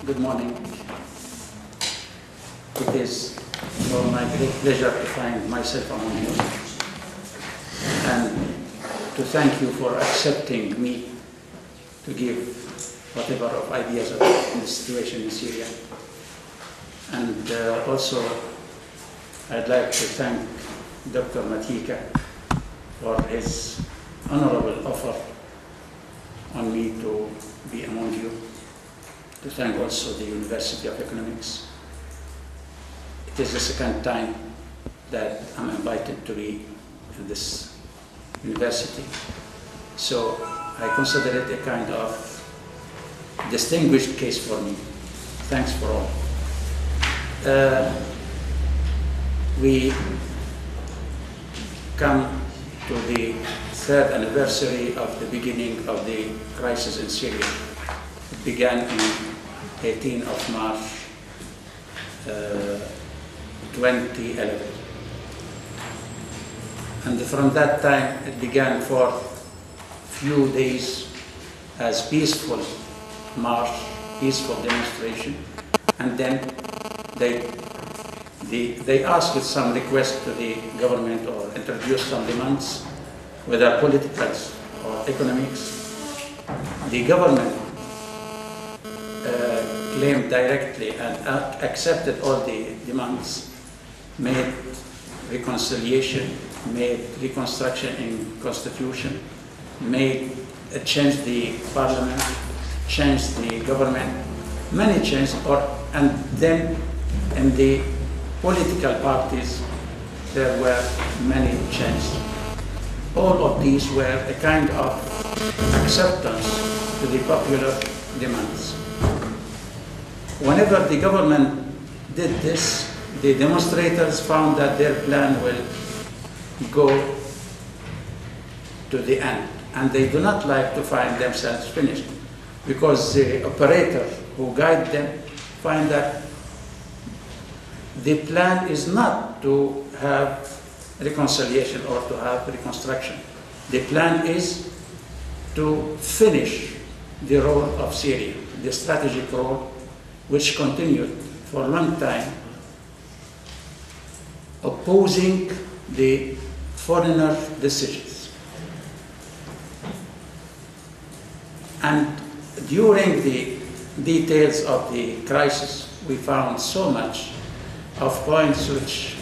Good morning. It is my great pleasure to find myself among you and to thank you for accepting me to give whatever of ideas of the situation in Syria. And also, I'd like to thank Dr. Matika for his honorable offer on me to be among you, to thank also the University of Economics. It is the second time that I'm invited to be in this university, so I consider it a kind of distinguished case for me. Thanks for all. We come to the third anniversary of the beginning of the crisis in Syria. It began on 18th of March 2011. And from that time, it began for a few days as peaceful march, peaceful demonstration, and then they asked some request to the government or introduced some demands, whether political or economics. The government claimed directly and accepted all the demands, made reconciliation, made reconstruction in constitution, changed the parliament, changed the government, many changes, and then in the political parties there were many changes. All of these were a kind of acceptance to the popular demands. Whenever the government did this, the demonstrators found that their plan will go to the end, and they do not like to find themselves finished, because the operator who guide them find that the plan is not to have reconciliation or to have reconstruction. The plan is to finish the role of Syria, the strategic role which continued for a long time, opposing the foreigner decisions. And during the details of the crisis, we found so much of points which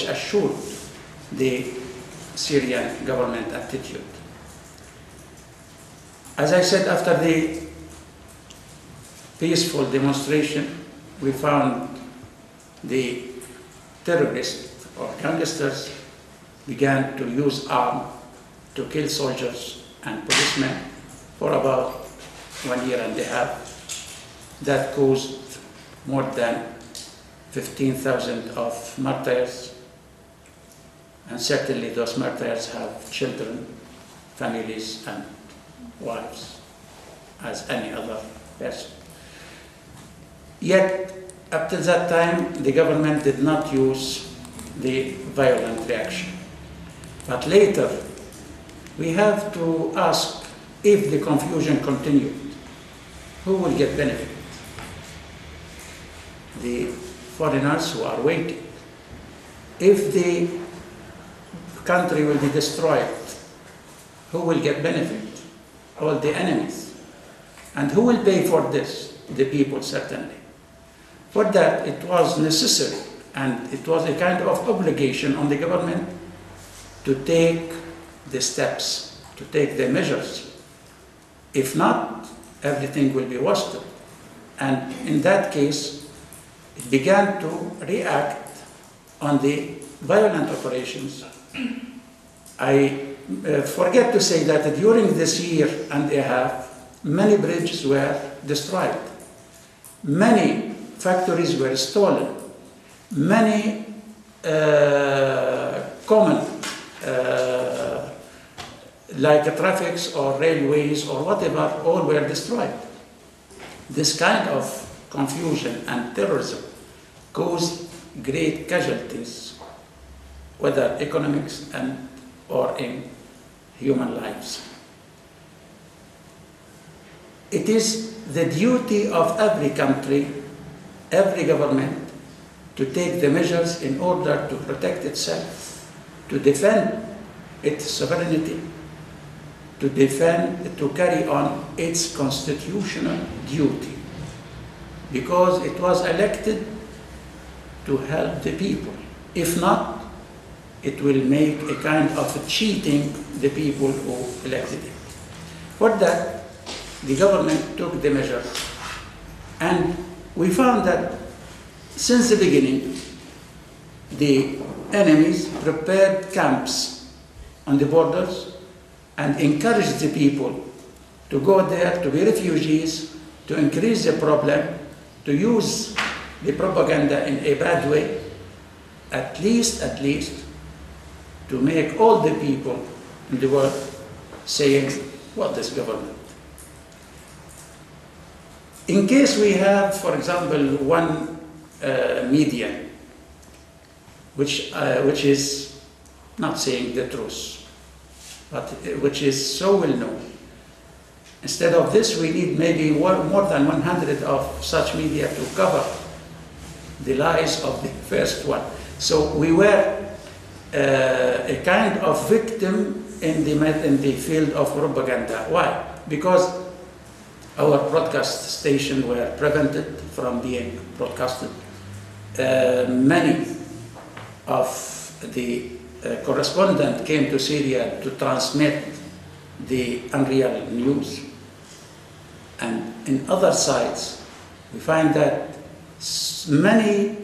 assured the Syrian government attitude. As I said, after the peaceful demonstration, we found the terrorists or gangsters began to use arms to kill soldiers and policemen for about 1 year and a half. That caused more than 15,000 of martyrs, and certainly those martyrs have children, families, and wives, as any other person. Yet, up to that time, the government did not use the violent reaction. But later, we have to ask, if the confusion continued, who will get benefit? The foreigners who are waiting. If the country will be destroyed, who will get benefit? All the enemies. And who will pay for this? The people, certainly. For that, it was necessary, and it was a kind of obligation on the government to take the steps, to take the measures. If not, everything will be wasted. And in that case, it began to react on the violent operations. I forget to say that during this year and a half, many bridges were destroyed. Many factories were stolen. Many common, like traffics or railways or whatever, all were destroyed. This kind of confusion and terrorism caused great casualties, whether economics or in human lives. It is the duty of every country, every government, to take the measures in order to protect itself, to defend its sovereignty, to carry on its constitutional duty, because it was elected to help the people. If not, it will make a kind of cheating the people who elected it. For that, the government took the measure, and we found that since the beginning, the enemies prepared camps on the borders and encouraged the people to go there, to be refugees, to increase the problem, to use the propaganda in a bad way, at least, to make all the people in the world saying, what this government? In case we have, for example, one media which is not saying the truth, but which is so well known, instead of this we need maybe more than 100 of such media to cover the lies of the first one. So we were a kind of victim in the field of propaganda. Why? Because our broadcast station were prevented from being broadcasted. Many of the correspondents came to Syria to transmit the unreal news. And in other sites, we find that many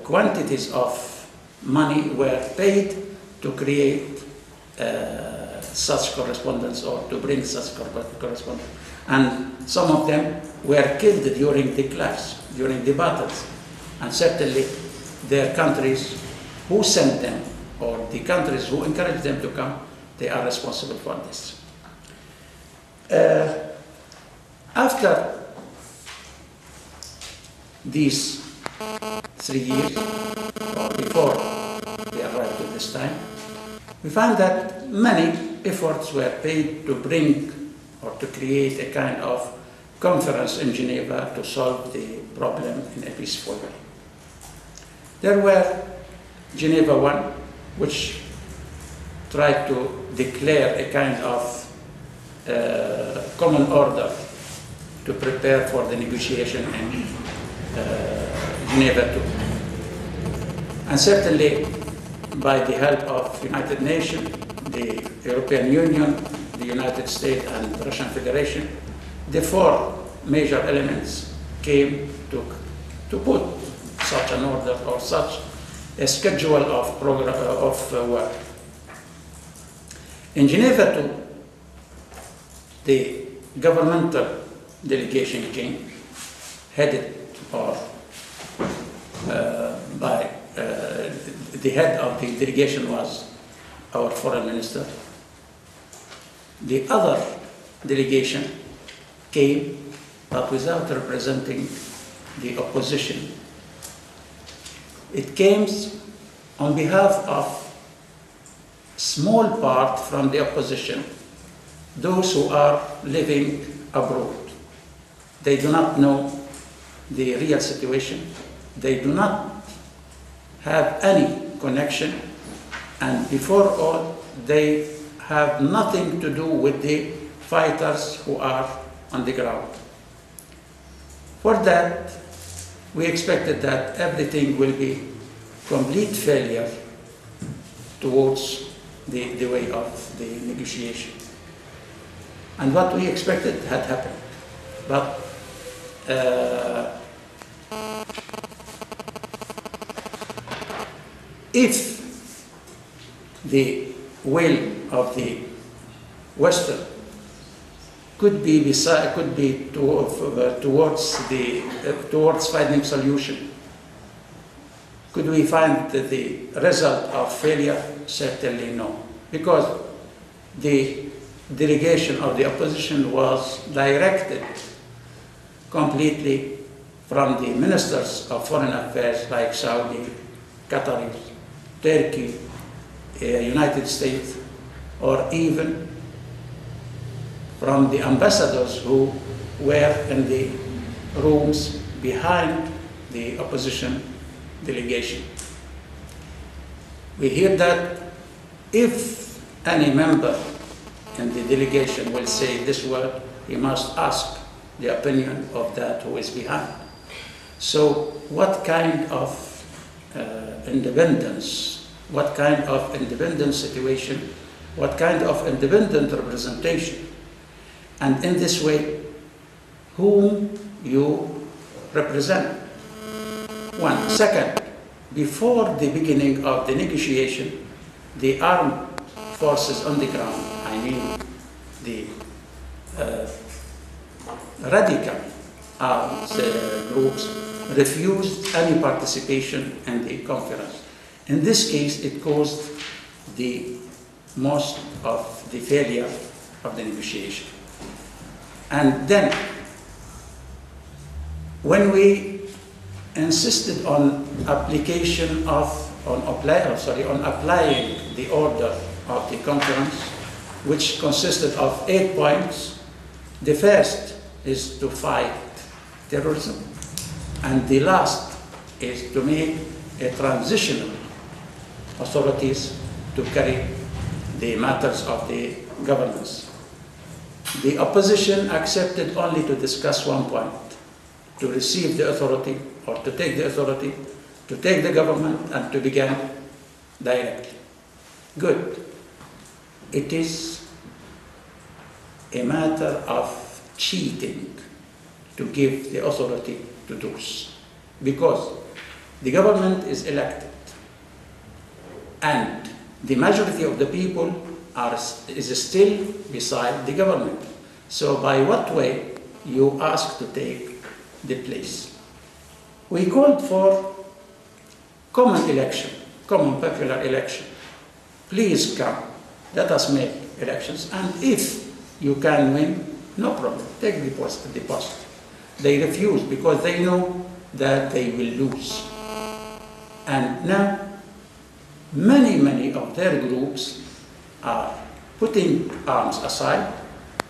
quantities of money were paid to create such correspondence or to bring such correspondence. And some of them were killed during the clash, during the battles. And certainly their countries who sent them or the countries who encouraged them to come, they are responsible for this. After these 3 years, or before we arrived at this time, we found that many efforts were paid to bring or to create a kind of conference in Geneva to solve the problem in a peaceful way. There were Geneva I, which tried to declare a kind of common order to prepare for the negotiation in Geneva II. And certainly, by the help of the United Nations, the European Union, the United States, and the Russian Federation, the 4 major elements came to put such an order or such a schedule of work. In Geneva II, the governmental delegation came, headed or by the head of the delegation was our foreign minister. The other delegation came, but without representing the opposition. It came on behalf of small part from the opposition, those who are living abroad. They do not know the real situation. They do not have any connection, and before all, they have nothing to do with the fighters who are on the ground. For that, we expected that everything will be complete failure towards the way of the negotiation. And what we expected had happened. But if the will of the Western could be towards finding solution, could we find the result of failure? Certainly no, because the delegation of the opposition was directed completely from the ministers of foreign affairs like Saudi, Qatar, Turkey, United States, or even from the ambassadors who were in the rooms behind the opposition delegation. We hear that if any member in the delegation will say this word, he must ask the opinion of that who is behind. So what kind of independence, what kind of independent situation, what kind of independent representation, and in this way, whom you represent? One. Second, before the beginning of the negotiation, the armed forces on the ground, I mean the radical armed groups, refused any participation in the conference. In this case, it caused the most of the failure of the negotiation. And then, when we insisted on applying the order of the conference, which consisted of 8 points, the first is to fight terrorism, and the last is to make a transitional authorities to carry the matters of the governance. The opposition accepted only to discuss 1 point, to receive the authority or to take the authority, to take the government and to begin directly. Good. It is a matter of cheating to give the authority to those, because the government is elected and the majority of the people is still beside the government. So by what way you ask to take the place? We called for common election, common popular election. Please come, let us make elections, and if you can win, no problem, take the post. They refused because they know that they will lose. And now, many of their groups are putting arms aside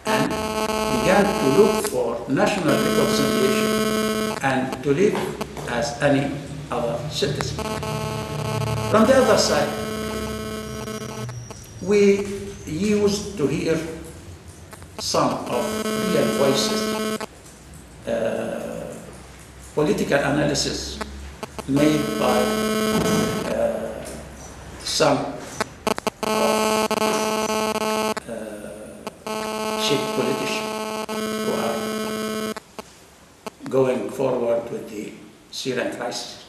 and began to look for national reconciliation and to live as any other citizen. From the other side, we used to hear some of real voices, political analysis made by some chief politicians who are going forward with the Syrian crisis.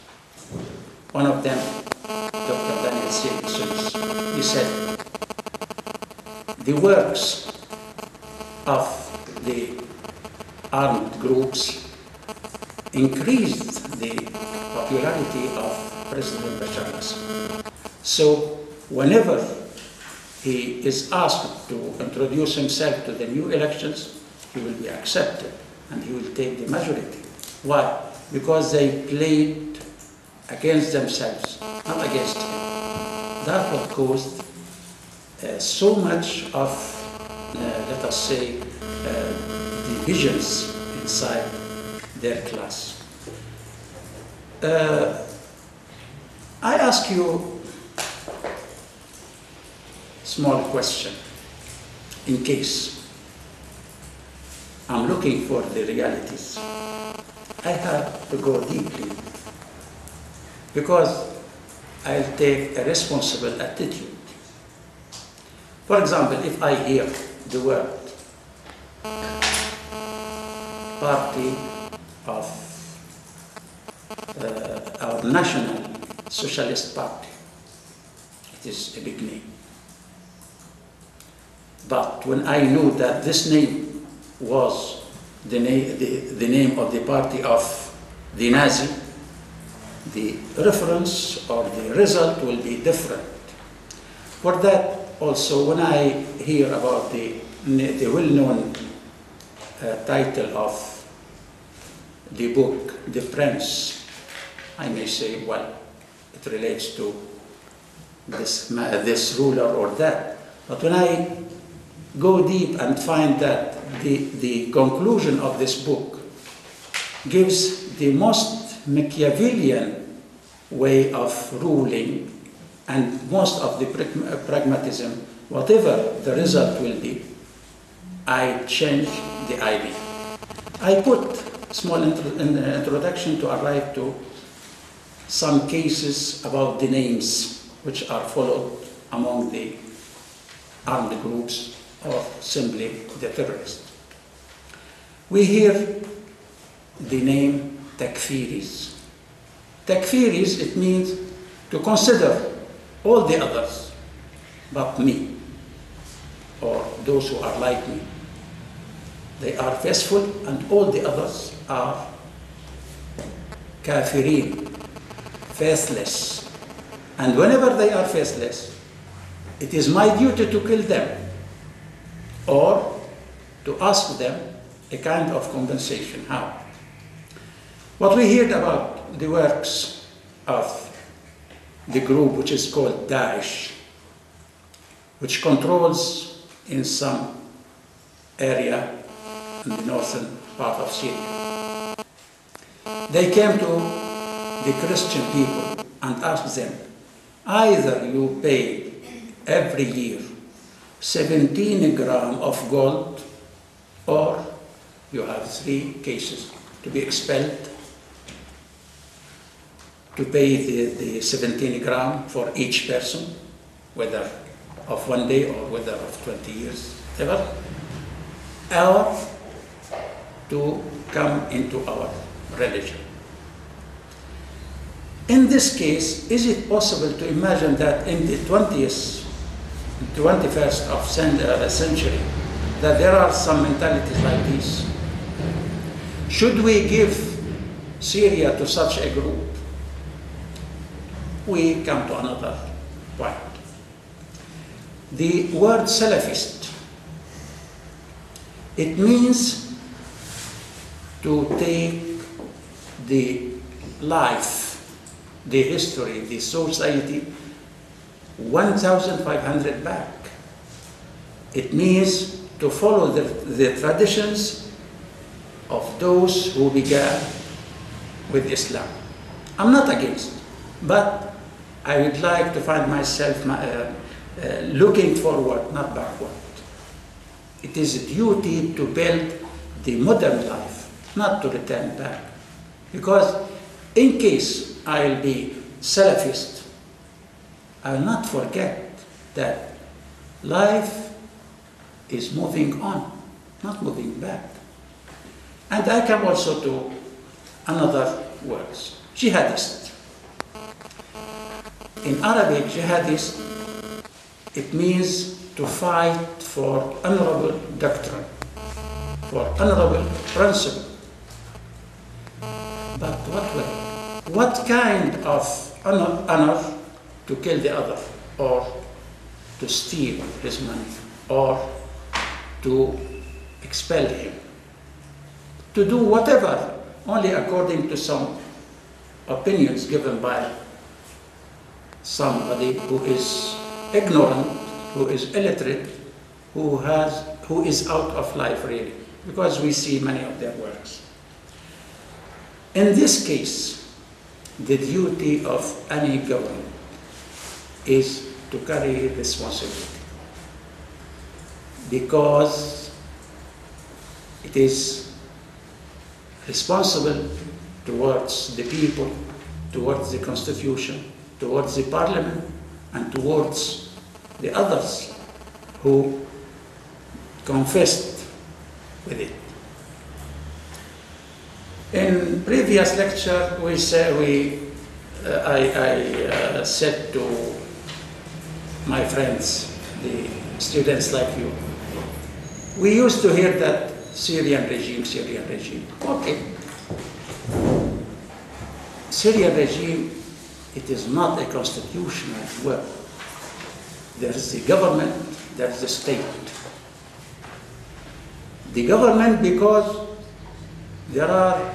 One of them, Dr. Daniel Seyss, he said, the works of the armed groups increased the popularity of President Bashar al-Assad. So whenever he is asked to introduce himself to the new elections, he will be accepted and he will take the majority. Why? Because they played against themselves, not against him. That what caused so much of, let us say, divisions inside their class. I ask you a small question, in case I'm looking for the realities. I have to go deeply, because I'll take a responsible attitude. For example, if I hear the word party of our National Socialist Party, it is a big name. But when I knew that this name was the name of the party of the Nazi, the reference or the result will be different. For that, also, when I hear about the well-known title of the book, The Prince, I may say, well, it relates to this ruler or that. But when I go deep and find that the conclusion of this book gives the most Machiavellian way of ruling and most of the pragmatism. Whatever the result will be, I change the idea. I put small introduction to arrive to some cases about the names which are followed among the armed groups or simply the terrorists. We hear the name takfiris. Takfiris, it means to consider all the others but me, or those who are like me. They are faithful and all the others are kafirin, faithless. And whenever they are faithless, it is my duty to kill them or to ask them a kind of compensation. How? What we heard about the works of the group which is called Daesh, which controls in some area in the northern part of Syria. They came to the Christian people and asked them, either you pay every year 17 grams of gold, or you have 3 cases to be expelled, to pay the 17 grams for each person, whether of 1 day or whether of 20 years, whatever, or to come into our religion. In this case, is it possible to imagine that in the 21st of century, that there are some mentalities like this? Should we give Syria to such a group? We come to another point. The word Salafist, it means to take the life, the history, the society 1,500 back. It means to follow the traditions of those who began with Islam. I'm not against, but I would like to find myself looking forward, not backward. It is a duty to build the modern life, not to return back. Because in case I'll be Salafist, I will not forget that life is moving on, not moving back. And I come also to another words, jihadist. In Arabic, jihadist, it means to fight for honorable doctrine, for honorable principle. But what way? What kind of honor to kill the other, or to steal his money, or to expel him? To do whatever, only according to some opinions given by somebody who is ignorant, who is illiterate, who is out of life really, because we see many of their works. In this case, the duty of any government is to carry responsibility, because it is responsible towards the people, towards the constitution, towards the parliament, and towards the others who confessed with it. In previous lecture, I said to my friends, the students like you, we used to hear that Syrian regime. Okay. Syrian regime, it is not a constitutional work. There is the government, there is the state. The government, because there are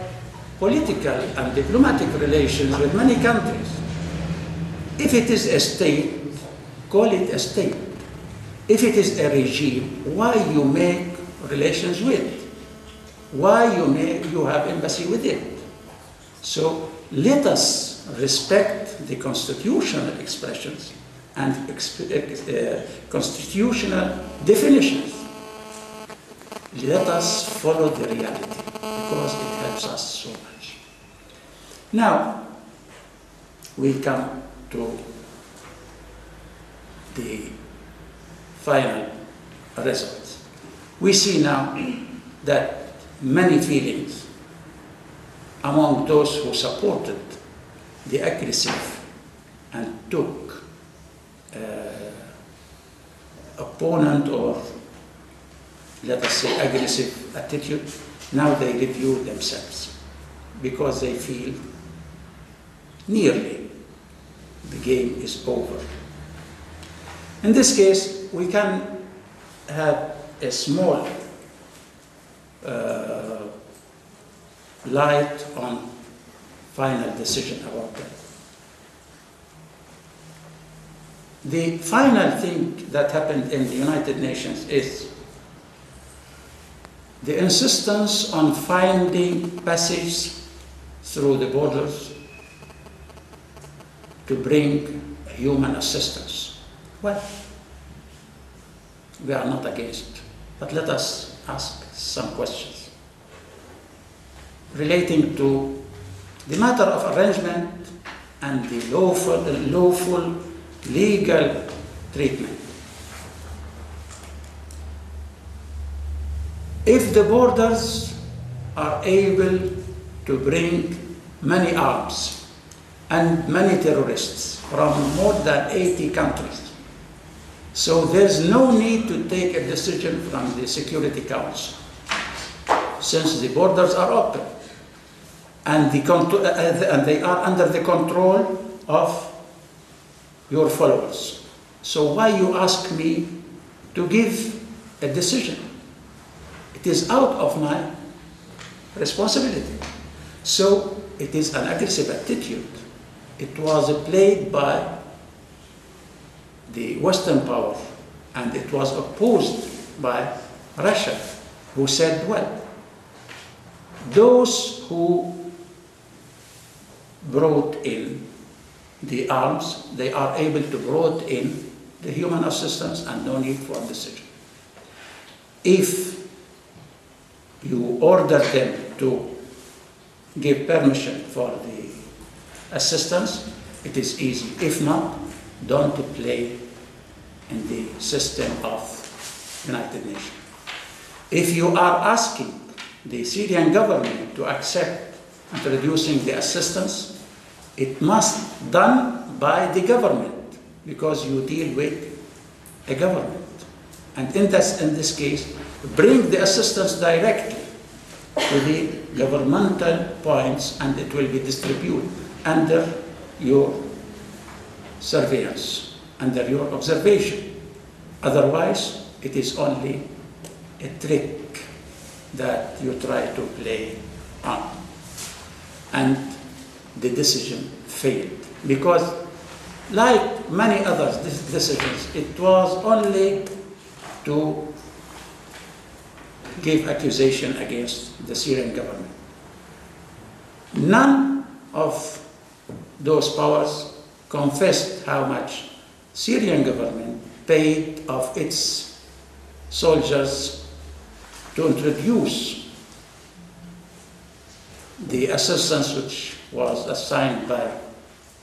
political and diplomatic relations with many countries. If it is a state, call it a state. If it is a regime, why you make relations with. Why you have embassy with it? So let us respect the constitutional expressions and constitutional definitions. Let us follow the reality because it helps us so much. Now, we come to the final results. We see now that many feelings among those who supported the aggressive and took opponent or, let us say, aggressive attitude, now they review themselves because they feel nearly the game is over. In this case, we can have a small light on final decision about that. The final thing that happened in the United Nations is the insistence on finding passage through the borders to bring human assistance. Well, we are not against, but let us ask some questions relating to the matter of arrangement and the lawful legal treatment. If the borders are able to bring many arms and many terrorists from more than 80 countries, so there's no need to take a decision from the Security Council, since the borders are open and they are under the control of your followers. So why you ask me to give a decision? It is out of my responsibility. So it is an aggressive attitude. It was played by the Western power, and it was opposed by Russia, who said, well, those who brought in the arms, they are able to brought in the human assistance and no need for a decision. If you order them to give permission for the assistance, it is easy. If not, don't play in the system of United Nations. If you are asking the Syrian government to accept introducing the assistance, it must be done by the government because you deal with a government. And in this case, bring the assistance directly to the governmental points and it will be distributed under your surveillance, under your observation. Otherwise, it is only a trick that you try to play on. And the decision failed because, like many other decisions, it was only to give accusation against the Syrian government. None of those powers confessed how much Syrian government paid of its soldiers to introduce the assistance which was assigned by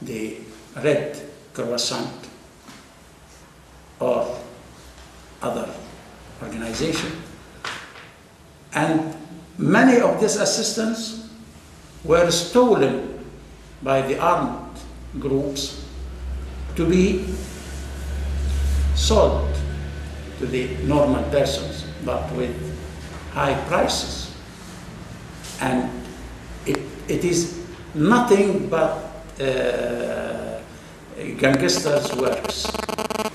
the Red Crescent or other organization. And many of this assistance were stolen by the armed groups to be sold to the normal persons, but with high prices. And it is nothing but gangsters' works.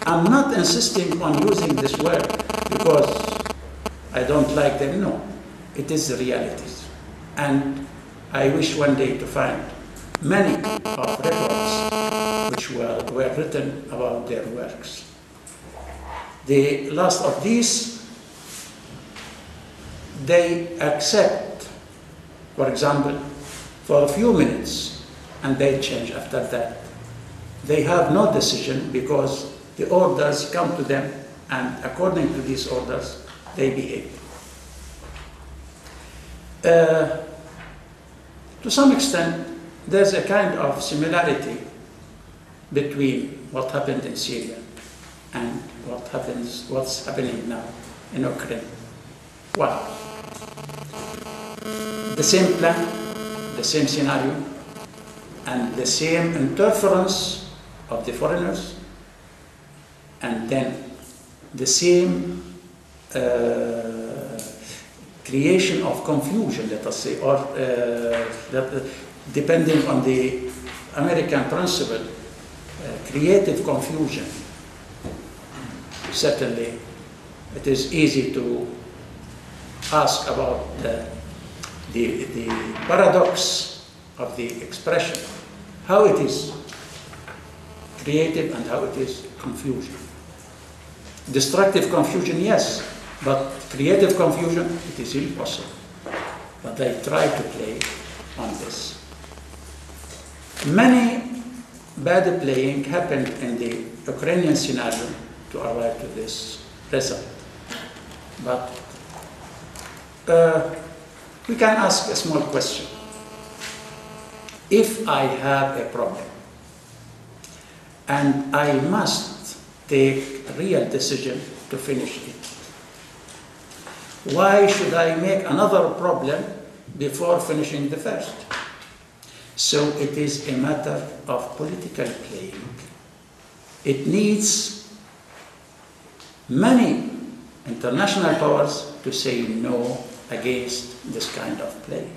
I'm not insisting on using this word because I don't like them, no. It is the realities. And I wish one day to find many of records which were written about their works. The last of these they accept, for example, for a few minutes, and they change after that. They have no decision because the orders come to them, and according to these orders, they behave. To some extent, there's a kind of similarity between what happened in Syria and what's happening now in Ukraine. Why? The same plan, the same scenario, and the same interference of the foreigners, and then the same creation of confusion, let us say, or depending on the American principle, creative confusion. Certainly, it is easy to ask about the paradox of the expression, how it is creative and how it is confusion. Destructive confusion, yes, but creative confusion, it is impossible. But I try to play on this. Many bad playing happened in the Ukrainian scenario to arrive to this result. But we can ask a small question. If I have a problem and I must take a real decision to finish it, why should I make another problem before finishing the first? So it is a matter of political playing. It needs many international powers to say no against this kind of play.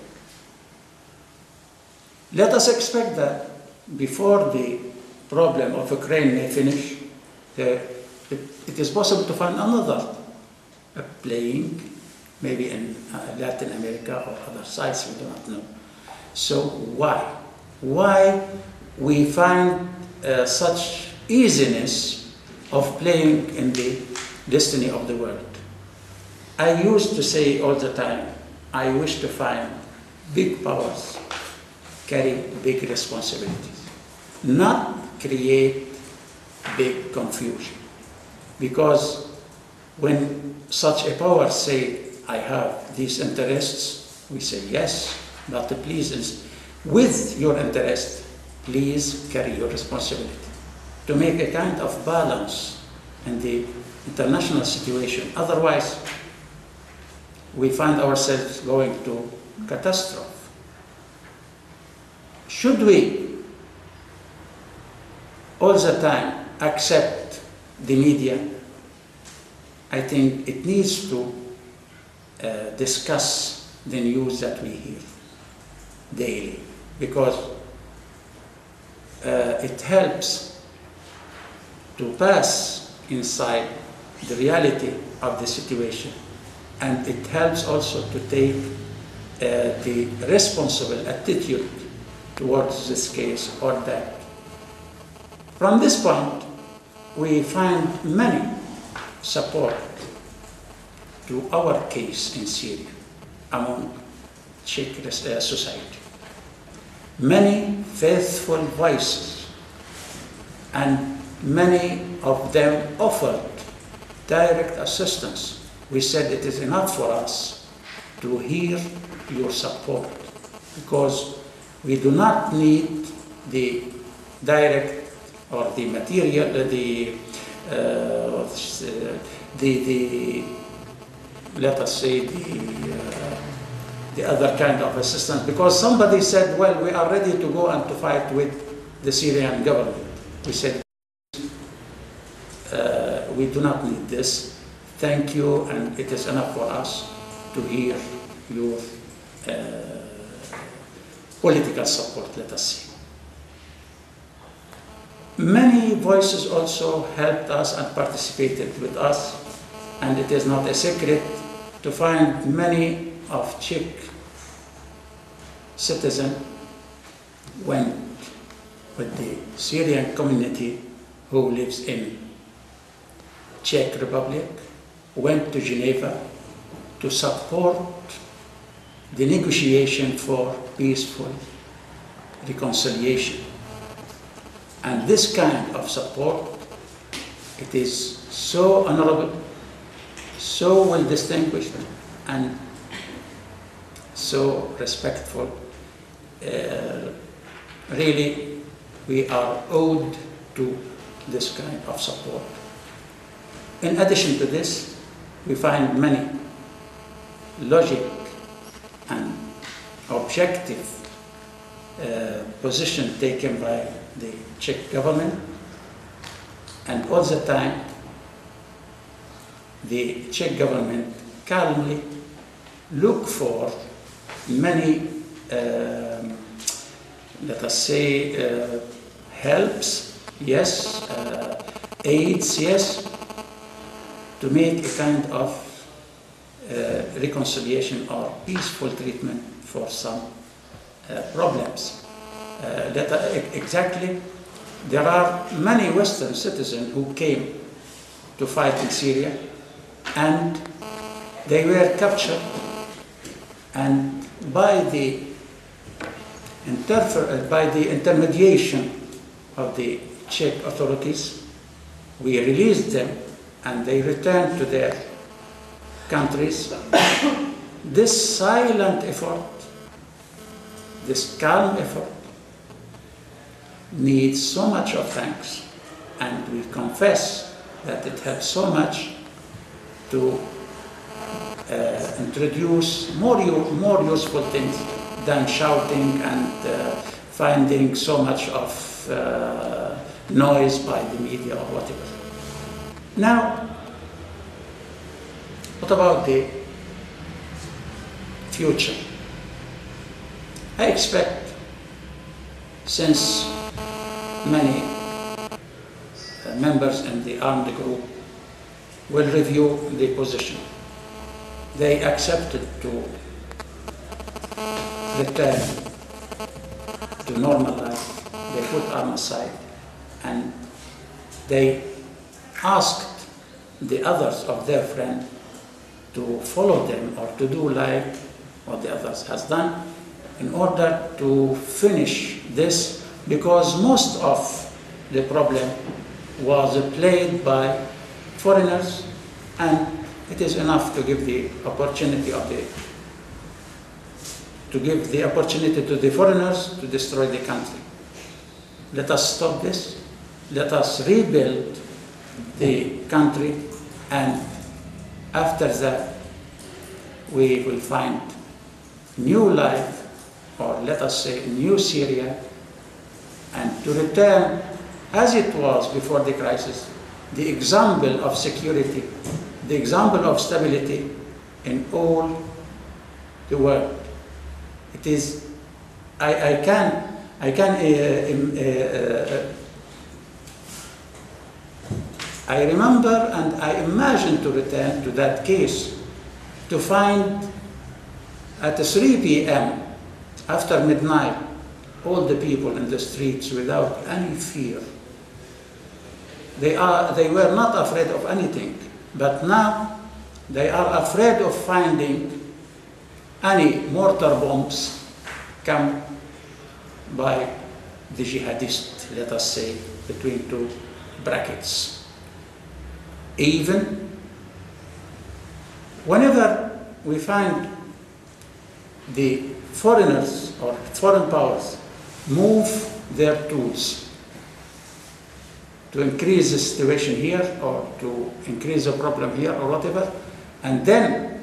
Let us expect that before the problem of Ukraine may finish, it is possible to find another playing, maybe in Latin America or other sites, we do not know. So why? Why we find such easiness of playing in the destiny of the world? I used to say all the time, I wish to find big powers carry big responsibilities, not create big confusion. Because when such a power say, I have these interests, we say yes, but please, with your interest, please carry your responsibility. To make a kind of balance in the international situation. Otherwise, we find ourselves going to catastrophe. Should we all the time accept the media? I think it needs to discuss the news that we hear daily, because it helps to pass inside the reality of the situation, and it helps also to take the responsible attitude towards this case or that. From this point, we find many support to our case in Syria among Czech society. Many faithful voices, and many of them offered direct assistance. We said it is enough for us to hear your support, because we do not need the direct or the material, let us say the other kind of assistance, because somebody said, well, we are ready to go and to fight with the Syrian government. We said, we do not need this. Thank you, and it is enough for us to hear your political support, let us say. Many voices also helped us and participated with us, and it is not a secret to find many of Czech citizens went with the Syrian community who lives in Czech Republic, went to Geneva to support the negotiation for peaceful reconciliation. And this kind of support, it is so honorable, so well distinguished, and so respectful. Really, we are owed to this kind of support. In addition to this, we find many logic and objective position taken by the Czech government, and all the time the Czech government calmly look for many, let us say, helps, yes, aids, yes, to make a kind of reconciliation or peaceful treatment for some problems. Exactly, there are many Western citizens who came to fight in Syria, and they were captured, and by the intermediation of the Czech authorities, we released them and they returned to their countries. This silent effort, this calm effort, needs so much of thanks, and we confess that it helps so much to introduce more useful things than shouting and finding so much of noise by the media or whatever. Now, what about the future? I expect, since many members in the armed group will review the position, they accepted to return to normal life. They put arms aside and they asked the others of their friends to follow them or to do like what the others has done in order to finish this, because most of the problem was played by foreigners, and it is enough to give the opportunity to the foreigners to destroy the country. Let us stop this. Let us rebuild the country, and after that we will find new life, or let us say new Syria, and to return as it was before the crisis, the example of security, the example of stability in all the world. It is, I remember and I imagine to return to that case, to find at 3 p.m. after midnight, all the people in the streets without any fear. They were not afraid of anything, but now they are afraid of finding any mortar bombs come by the jihadists, let us say, between two brackets. Even whenever we find the foreigners or foreign powers move their tools to increase the situation here or to increase the problem here or whatever, and then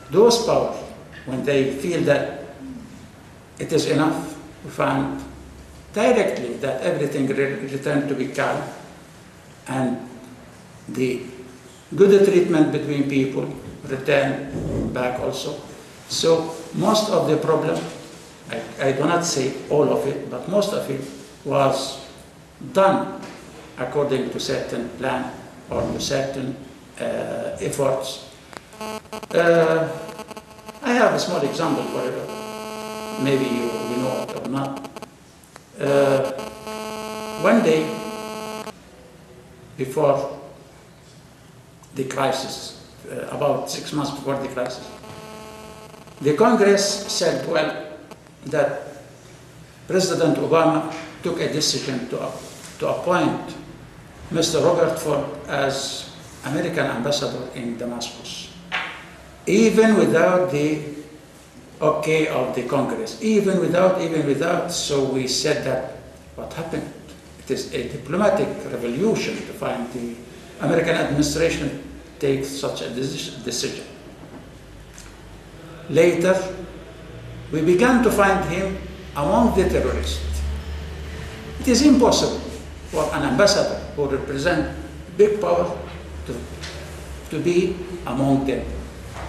those powers, when they feel that it is enough, we find directly that everything returned to be calm, and the good treatment between people return back also. So most of the problem, I do not say all of it, but most of it was done according to certain plan or to certain efforts. I have a small example for it. Maybe you know it or not. One day before the crisis, about 6 months before the crisis, the Congress said, well, that President Obama took a decision to appoint Mr. Robert Ford as American ambassador in Damascus, even without the okay of the Congress, even without, so we said that what happened? It is a diplomatic revolution to find the American administration take such a decision. Later, we began to find him among the terrorists. It is impossible for an ambassador who represents big power to be among them.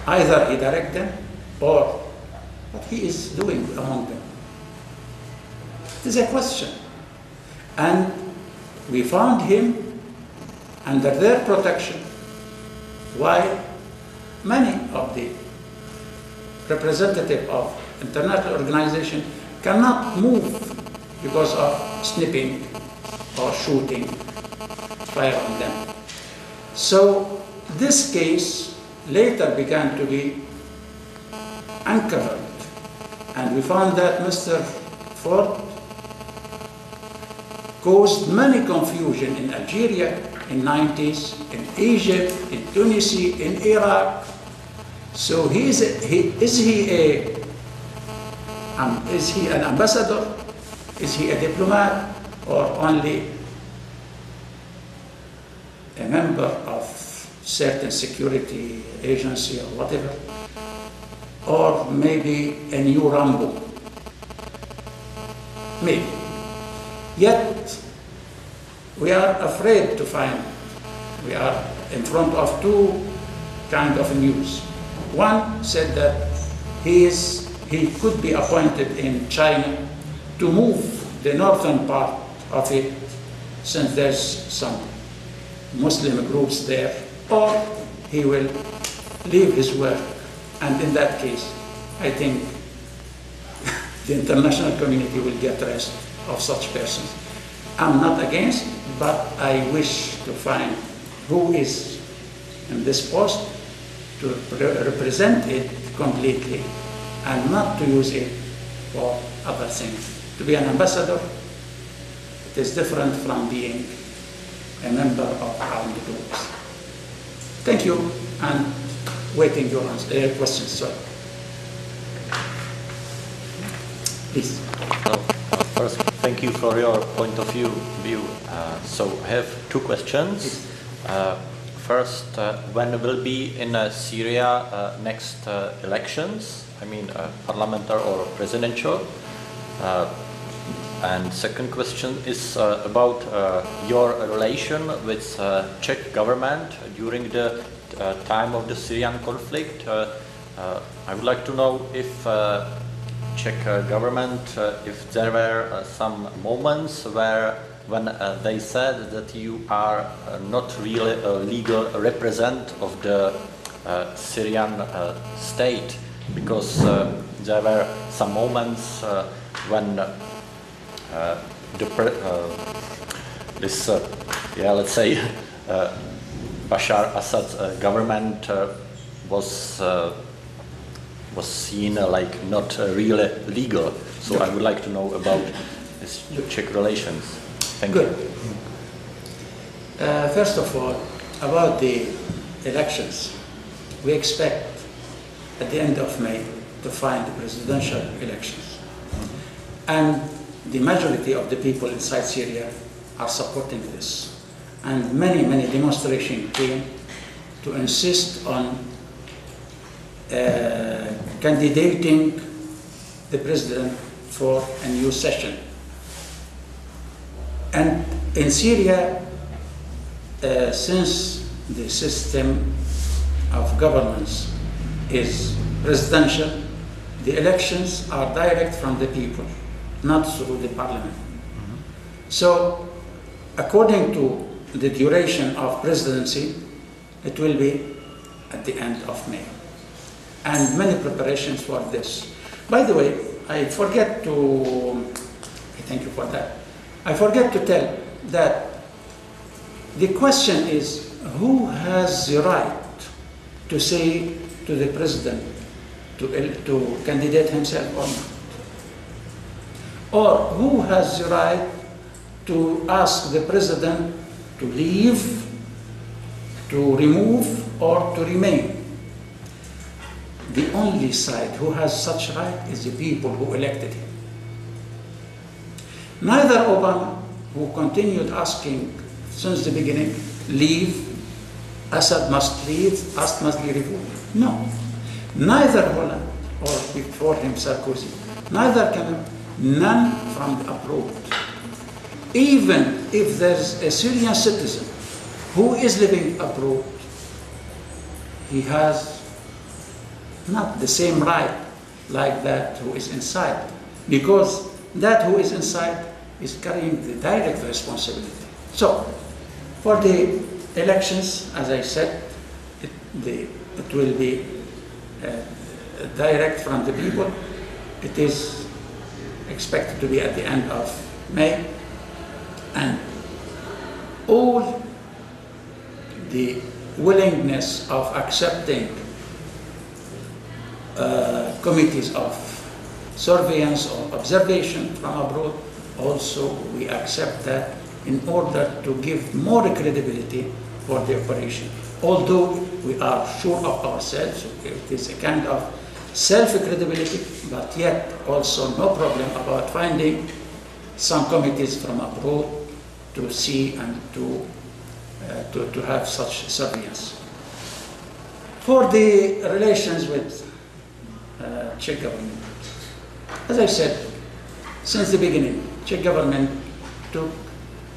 Either he directs them or what he is doing among them. It is a question. And we found him under their protection, while many of the representatives of international organizations cannot move because of snipping or shooting fire on them. So this case later began to be uncovered, and we found that Mr. Ford caused many confusion in Algeria in 90s, in Egypt, in Tunisia, in Iraq. So is he an ambassador? Is he a diplomat, or only a member of certain security agency or whatever? Or maybe a new Rambo? Maybe. Yet, we are afraid to find, we are in front of two kinds of news. One said that he could be appointed in China to move the northern part of it, since there's some Muslim groups there, or he will leave his work. And in that case, I think the international community will get rest of such persons. I'm not against, but I wish to find who is in this post to represent it completely and not to use it for other things. To be an ambassador, it is different from being a member of armed groups. Thank you, and waiting your questions. Sorry. Please. First, thank you for your point of view. So I have two questions. First, when will be in Syria next elections? I mean, parliamentary or presidential? And second question is about your relation with Czech government during the time of the Syrian conflict. I would like to know if Czech government, if there were some moments when they said that you are not really a legal representative of the Syrian state, because there were some moments when let's say Bashar Assad's government was seen like not really legal. So I would like to know about this Czech relations. Thank you. First of all, about the elections, we expect at the end of May to find the presidential elections. And the majority of the people inside Syria are supporting this. And many demonstrations came to insist on candidating the president for a new session. And in Syria, since the system of governance is presidential, the elections are direct from the people, not through the parliament. So, according to the duration of presidency, it will be at the end of May. And many preparations for this. By the way, I forget to, thank you for that. I forget to tell that the question is, who has the right to say to the president to candidate himself or not? Or who has the right to ask the president to leave, to remove, or to remain? The only side who has such right is the people who elected him. Neither Obama, who continued asking since the beginning, leave, Assad must leave, Assad must be removed. No. Neither Holland, or before him Sarkozy, neither Cameron, none from abroad. Even if there's a Syrian citizen who is living abroad, he has not the same right like that who is inside, because that who is inside is carrying the direct responsibility. So, for the elections, as I said, it will be direct from the people. It is expected to be at the end of May, and all the willingness of accepting committees of surveillance or observation from abroad, also we accept that in order to give more credibility for the operation. Although we are sure of ourselves, it is a kind of self-credibility, but yet also no problem about finding some committees from abroad to see and to have such surveillance. For the relations with Czech government, as I said, since the beginning, Czech government took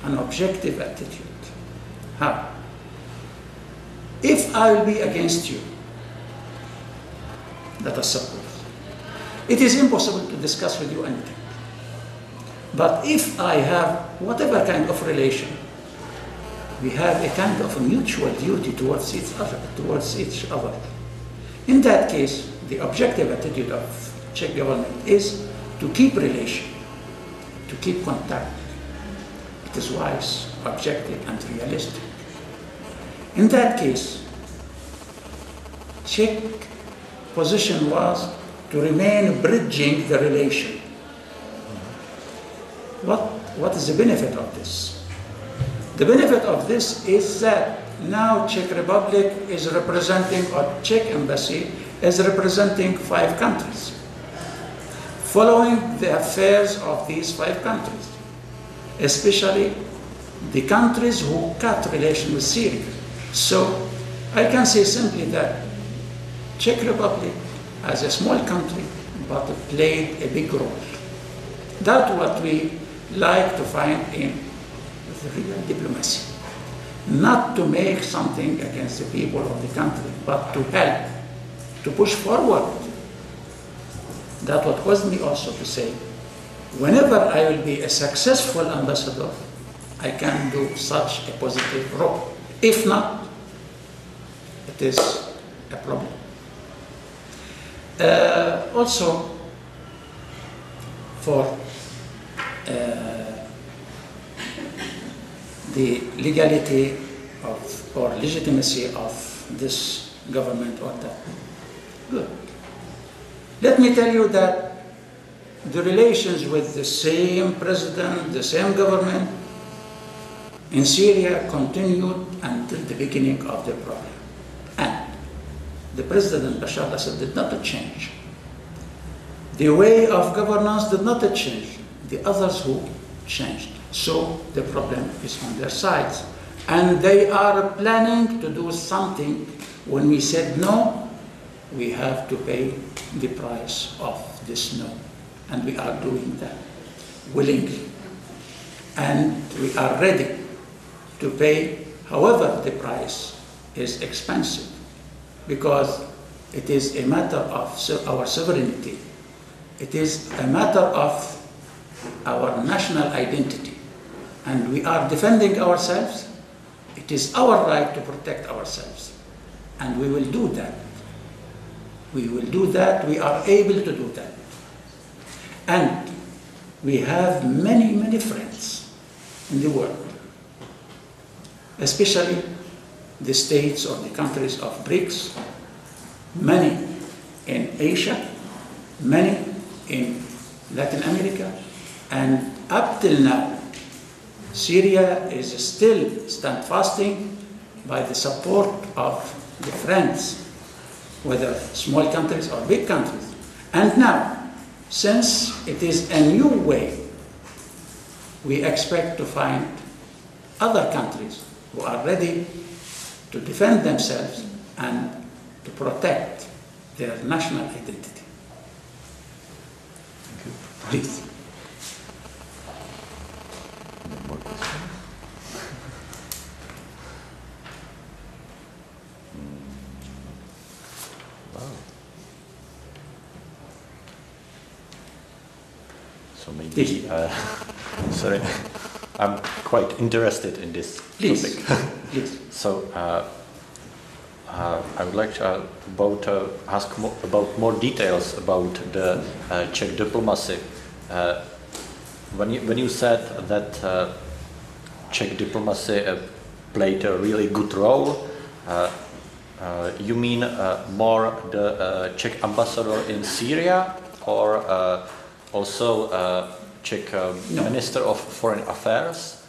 an objective attitude. How? If I will be against you, let us suppose, it is impossible to discuss with you anything. But if I have whatever kind of relation, we have a kind of a mutual duty towards each other. In that case, the objective attitude of Czech government is to keep relation, to keep contact. It is wise, objective, and realistic. In that case, Czech position was to remain bridging the relation. What is the benefit of this? The benefit of this is that now Czech Republic is representing, or Czech embassy is representing 5 countries, following the affairs of these 5 countries, especially the countries who cut relation with Syria. So I can say simply that Czech Republic, as a small country, but it played a big role. That's what we like to find in real diplomacy. Not to make something against the people of the country, but to help, to push forward. That's what caused me also to say, whenever I will be a successful ambassador, I can do such a positive role. If not, it is a problem. Also, for the legality of, or legitimacy of this government or that. Good. Let me tell you that the relations with the same president, the same government in Syria continued until the beginning of the problem. And the President Bashar al-Assad did not change. The way of governance did not change. The others who changed. So the problem is on their sides. And they are planning to do something. When we said no, we have to pay the price of this no. And we are doing that willingly. And we are ready to pay, however the price is expensive, because it is a matter of our sovereignty. It is a matter of our national identity. And we are defending ourselves. It is our right to protect ourselves. And we will do that. We will do that. We are able to do that. And we have many, many friends in the world, especially the states or the countries of BRICS. Many in Asia, many in Latin America, and up till now, Syria is still standfasting by the support of the friends, whether small countries or big countries. And now, since it is a new way, we expect to find other countries who are ready to defend themselves and to protect their national identity. Thank you. Please. More questions? Wow. So maybe, sorry, I'm quite interested in this Please. topic. Please. So I would like to ask about more details about the Czech diplomacy. When you said that Czech diplomacy played a really good role, you mean more the Czech ambassador in Syria, or also Czech Minister of Foreign Affairs?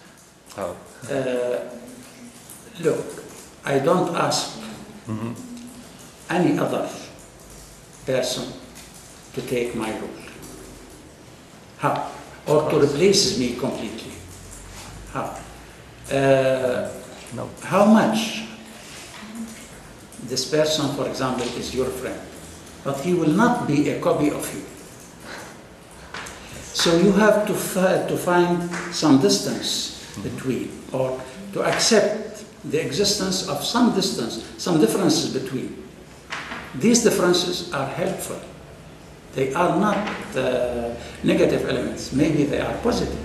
Look, I don't ask any other person to take my role. How? Or to replace me completely. How? No. How much this person, for example, is your friend, but he will not be a copy of you. So you have to find some distance between, or to accept the existence of some distance, some differences between. These differences are helpful. They are not negative elements. Maybe they are positive.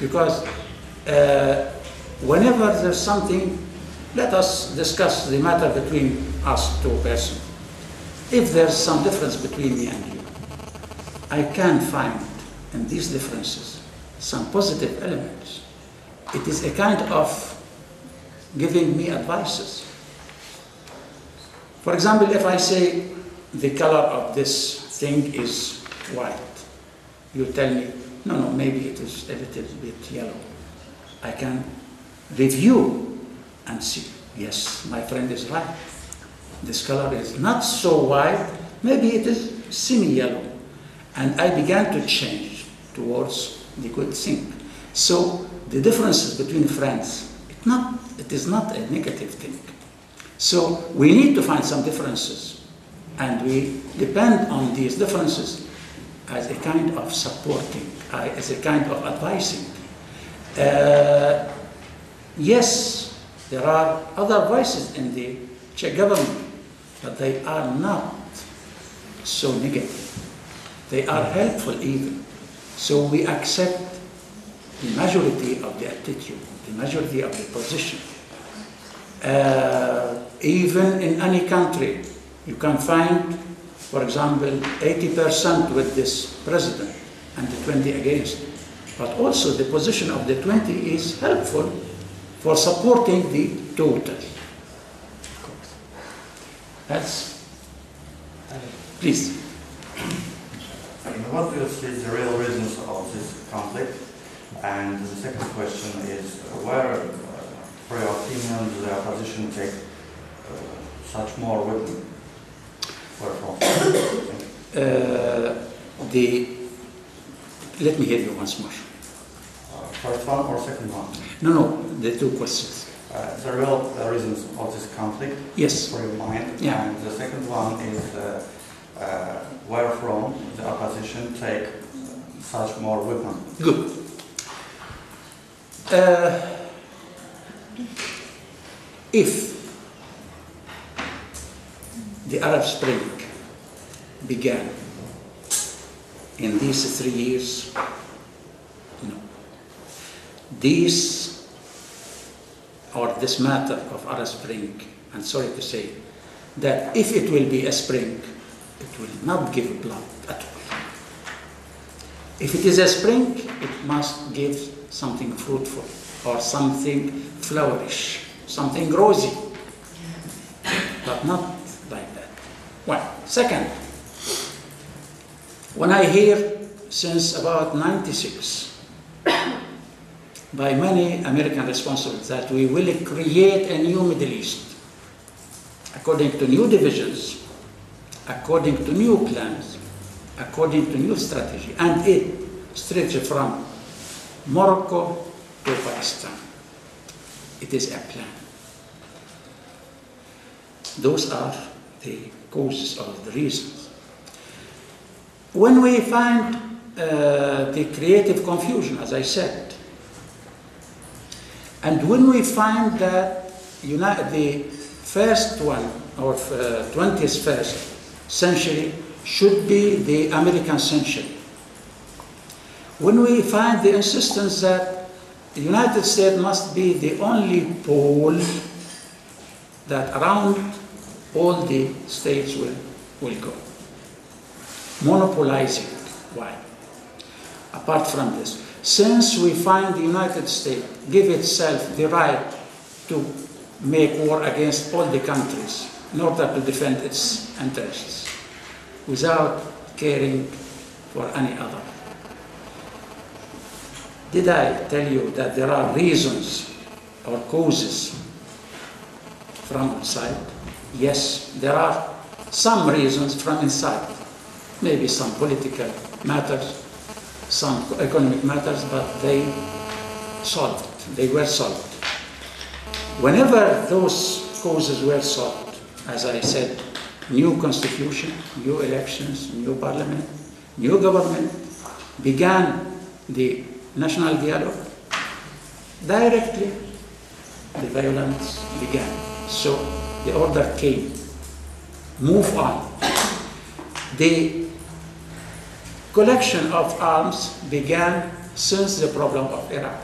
Because whenever there's something, let us discuss the matter between us two persons. If there's some difference between me and you, I can find in these differences some positive elements. It is a kind of giving me advices. For example, if I say the color of this thing is white, you tell me, no, maybe it is a little bit yellow. I can review and see, yes, my friend is right. This color is not so white, maybe it is semi-yellow. And I began to change towards the good thing. So the differences between friends, it is not a negative thing. So we need to find some differences, and we depend on these differences as a kind of supporting, as a kind of advising. Yes, there are other voices in the Czech government, but they are not so negative. They are helpful even. So we accept the majority of the attitude, the majority of the position. Even in any country, you can find, for example, 80% with this president and the 20 against. But also the position of the 20 is helpful for supporting the total. Of course. That's, please. What do you see the real reasons of this conflict? And the second question is, where, for your opinion, the opposition take such more weapons? Where from? Let me hear you once more. First one or second one? No, the two questions. The real reasons of this conflict, yes, for your mind. Yeah. And the second one is where from the opposition take such more weapons? Good. If the Arab Spring began in these 3 years, no. This matter of Arab Spring, I'm sorry to say, that if it will be a spring, it will not give blood at all. If it is a spring, it must give something fruitful or something flourish, something rosy, but not like that. Well, second, When I hear since about 96 by many American responsibles that we will create a new Middle East according to new divisions, according to new plans, according to new strategy, and it stretches from Morocco to Pakistan. It is a plan. Those are the causes or the reasons. When we find the creative confusion, as I said, and when we find that the first one, or 21st century, should be the American century, when we find the insistence that the United States must be the only pole that around all the states will go, monopolizing. Why? Apart from this, since we find the United States give itself the right to make war against all the countries in order to defend its interests without caring for any other. Did I tell you that there are reasons or causes from outside? Yes, there are some reasons from inside. Maybe some political matters, some economic matters, but they solved. They were solved. Whenever those causes were solved, as I said, new constitution, new elections, new parliament, new government, began the national dialogue, directly the violence began. So the order came. Move on. The collection of arms began since the problem of Iraq.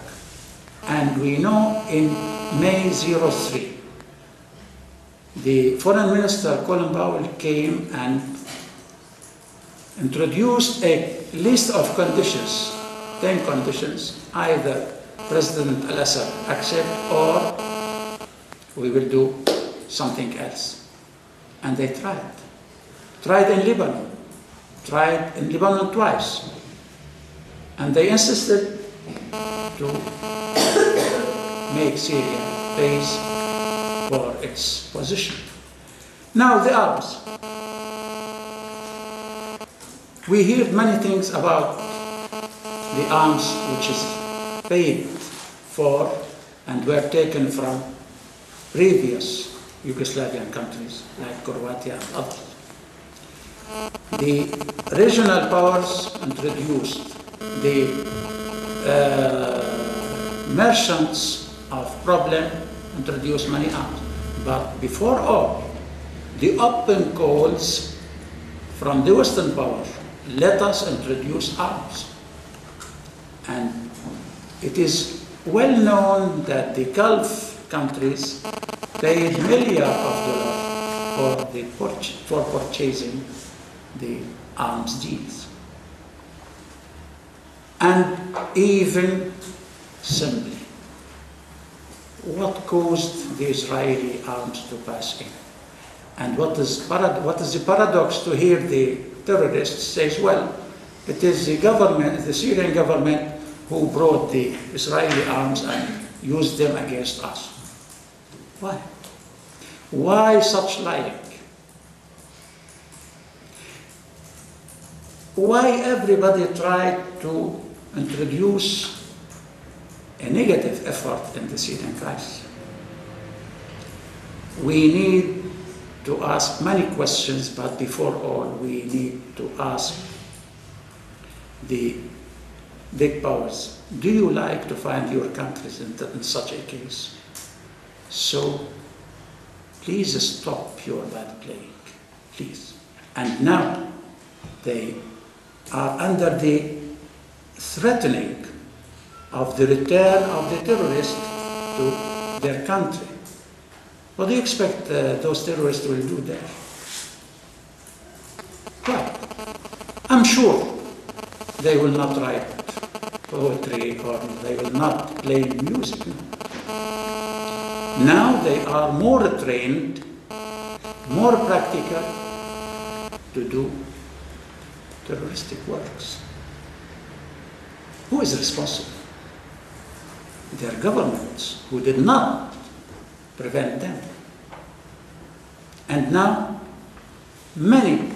And we know in May 03, the foreign minister, Colin Powell, came and introduced a list of conditions, 10 conditions, either President al-Assad accept or we will do something else. And they tried. Tried in Lebanon. Tried in Lebanon twice. And they insisted to make Syria pays for its position. Now the arms. We hear many things about the arms which is paid for and were taken from previous Yugoslavian countries like Croatia and others. The regional powers introduced, the merchants of problem introduced many arms. But before all, the open calls from the Western powers, let us introduce arms. And it is well known that the Gulf countries paid millions of dollars for purchasing the arms deals. And even simply, what caused the Israeli arms to pass in? And what is the paradox to hear the terrorists say, well, it is the government, the Syrian government, who brought the Israeli arms and used them against us. Why? Why such lying? Why everybody tried to introduce a negative effort in the Syrian crisis? We need to ask many questions, but before all, we need to ask the big powers, do you like to find your countries in such a case? So please stop your bad playing, please. And now they are under the threatening of the return of the terrorists to their country. What do you expect those terrorists will do there? Well, I'm sure they will not write poetry or they will not play music. Now they are more trained, more practical to terroristic works. Who is responsible? Their governments who did not prevent them. And now, many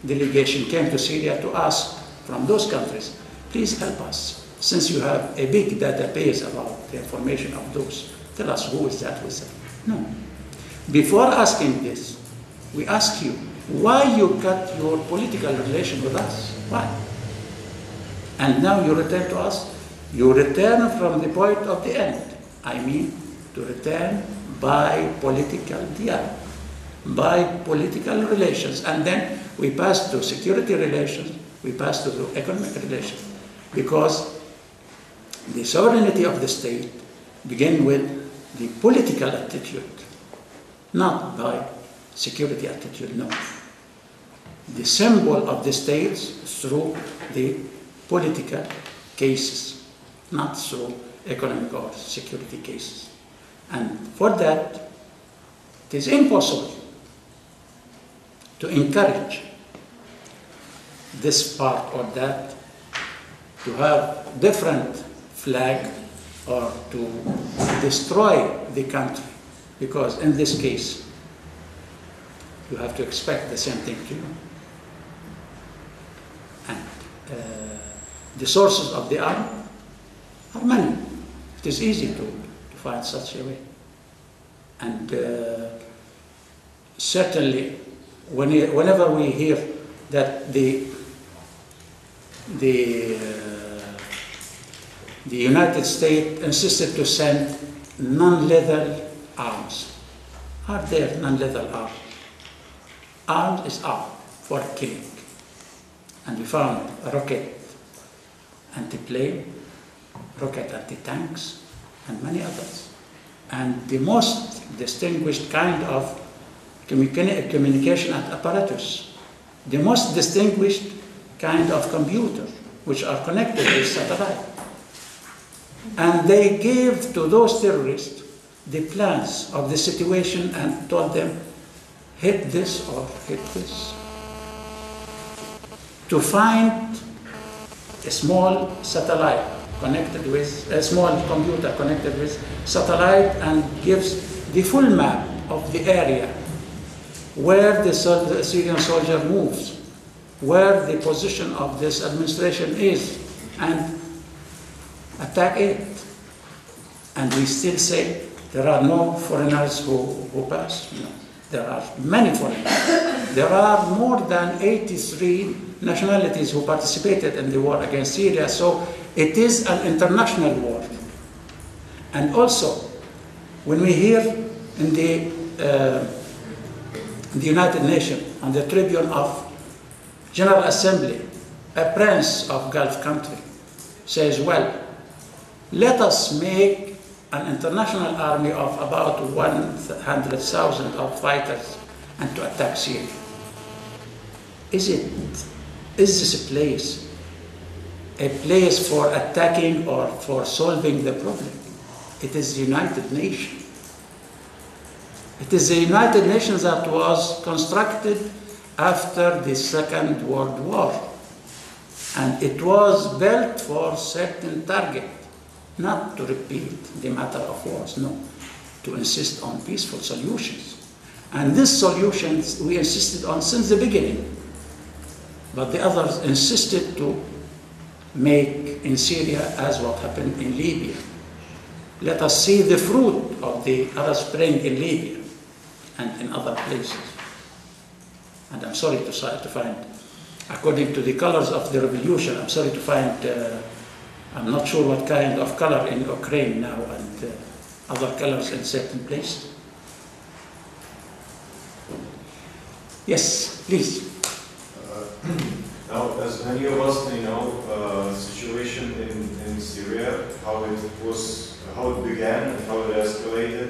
delegations came to Syria to ask from those countries, please help us, since you have a big database about the information of those. Tell us who is that with them. No. Before asking this, we ask you, why you cut your political relation with us? Why? And now you return to us. You return from the point of the end. I mean, to return by political dialogue, by political relations. And then we pass to security relations, we pass to the economic relations. Because the sovereignty of the state begins with the political attitude, not by security attitude, no. The symbol of the states through the political cases, not through economic or security cases. And for that, it is impossible to encourage this part or that, to have different flag or to destroy the country, because in this case, you have to expect the same thing too. And the sources of the army are many. It is easy to find such a way. And certainly, whenever we hear that the United States insisted to send non-lethal arms. Are there non-lethal arms? Arms is arm for killing. And we found rocket anti-plane, rocket anti-tanks, and many others. And the most distinguished kind of communication apparatus, the most distinguished kind of computer, which are connected with satellite. And they gave to those terrorists the plans of the situation and told them, hit this or hit this. To find a small satellite connected with, a small computer connected with satellite, and gives the full map of the area where the Syrian soldier moves, where the position of this administration is, and attack it. And we still say there are no foreigners who pass. No. There are many foreigners. There are more than 83 nationalities who participated in the war against Syria, so it is an international war. And also, when we hear in the United Nations, on the tribune of General Assembly, a prince of Gulf country says, well, let us make an international army of about 100,000 of fighters and to attack Syria. Is this a place for attacking or for solving the problem? It is the United Nations. It is the United Nations that was constructed after the Second World War. And it was built for certain target, not to repeat the matter of wars, no, to insist on peaceful solutions. And these solutions we insisted on since the beginning. But the others insisted to make in Syria as what happened in Libya. Let us see the fruit of the Arab Spring in Libya and in other places. And I'm sorry to find, according to the colors of the revolution, I'm sorry to find, I'm not sure what kind of color in Ukraine now and other colors in certain places. Yes, please. Now, as many of us may know, the situation in Syria, how it began and how it escalated,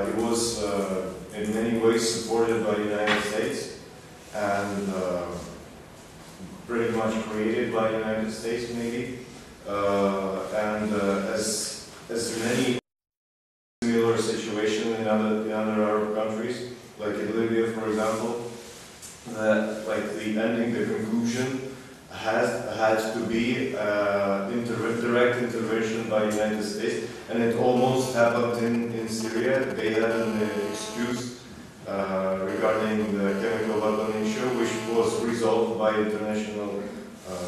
it was in many ways supported by the United States and pretty much created by the United States, maybe. As many similar situations in other Arab countries, like in Libya, for example, like the conclusion be direct intervention by the United States, and it almost happened in Syria. They had an excuse regarding the chemical weapon issue, which was resolved by international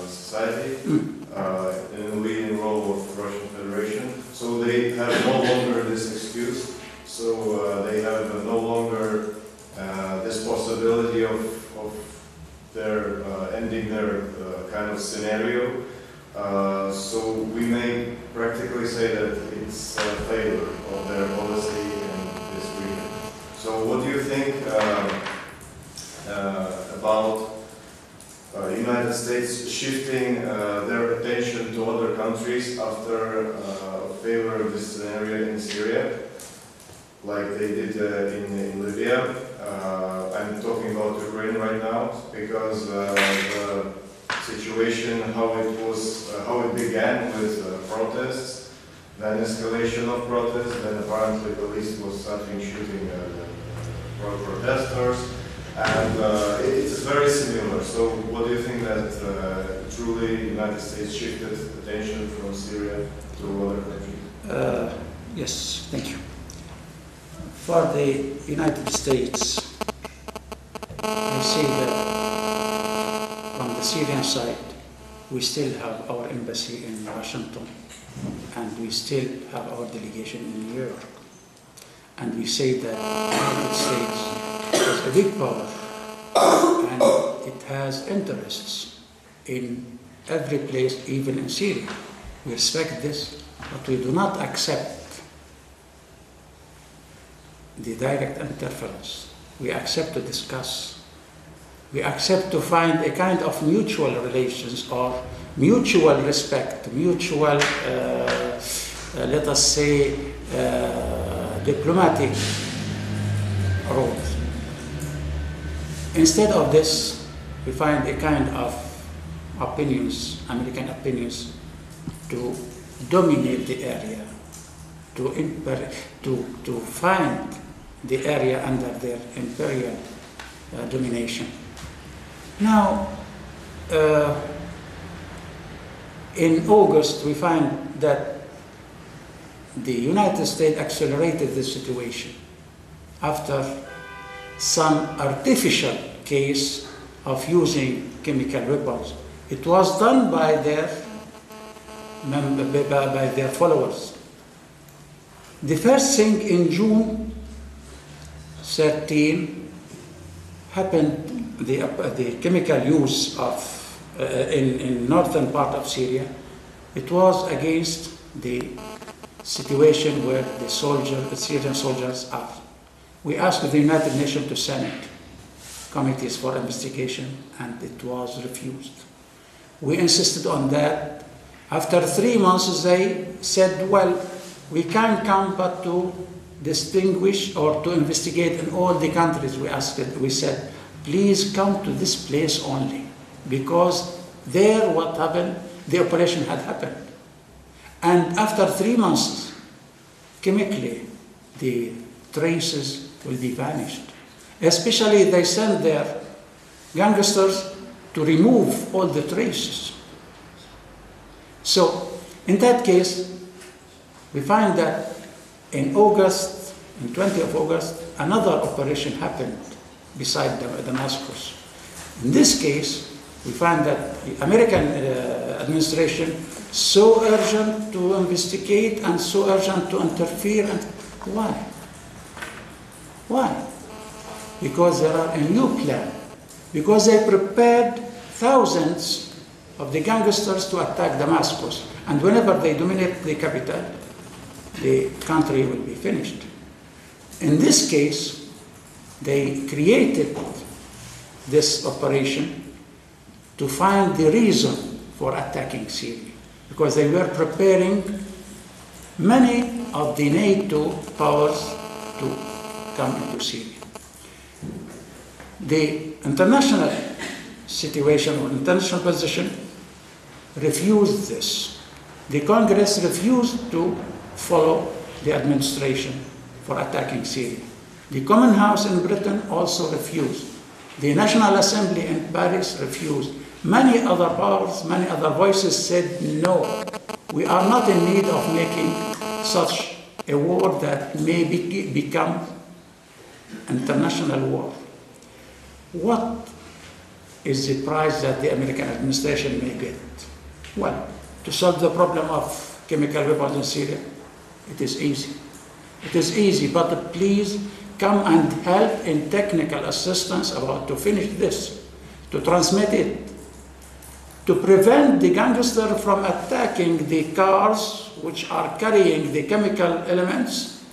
society in the leading role of Russian Federation. So they have no longer this excuse. So they have no longer this possibility of their ending their kind of scenario. So we may practically say that it's a failure of their policy in this region. So what do you think about United States shifting their attention to other countries after failure of this scenario in Syria, like they did in Libya? I'm talking about Ukraine right now because the situation, how it began with protests, then escalation of protests, then apparently police was starting shooting protesters, and it's very similar. So what do you think that truly the United States shifted attention from Syria to other countries? Yes, thank you. For the United States, I say that from the Syrian side, we still have our embassy in Washington, and we still have our delegation in New York. And we say that the United States is a big power, and it has interests in every place, even in Syria. We respect this, but we do not accept the direct interference. We accept to discuss. We accept to find a kind of mutual relations or mutual respect, mutual, let us say, diplomatic roles. Instead of this, we find a kind of opinions, American opinions, to dominate the area, to find the area under their imperial domination. Now, in August, we find that the United States accelerated the situation after some artificial case of using chemical weapons. It was done by their followers. The first thing in June 13 happened, the chemical use of in northern part of Syria. It was against the situation where the Syrian soldiers are. We asked the United Nations to send committees for investigation, and it was refused. We insisted on that. After 3 months, they said, well, we can't come but to distinguish or to investigate in all the countries. We said, please come to this place only, because there what happened, the operation had happened. And after 3 months, chemically, the traces will be vanished. Especially they send their gangsters to remove all the traces. So, in that case, we find that in August, in 20th of August, another operation happened beside Damascus. In this case, we find that the American administration so urgent to investigate and so urgent to interfere. And why? Why? Because there are a new plan. Because they prepared thousands of the gangsters to attack Damascus. And whenever they dominate the capital, the country will be finished. In this case, they created this operation to find the reason for attacking Syria, because they were preparing many of the NATO powers to come into Syria. The international situation or international position refused this. The Congress refused to follow the administration for attacking Syria. The Common House in Britain also refused. The National Assembly in Paris refused. Many other powers, many other voices said, no, we are not in need of making such a war that may become international war. What is the prize that the American administration may get? Well, to solve the problem of chemical weapons in Syria, it is easy. It is easy, but please come and help in technical assistance about to finish this, to transmit it, to prevent the gangster from attacking the cars which are carrying the chemical elements,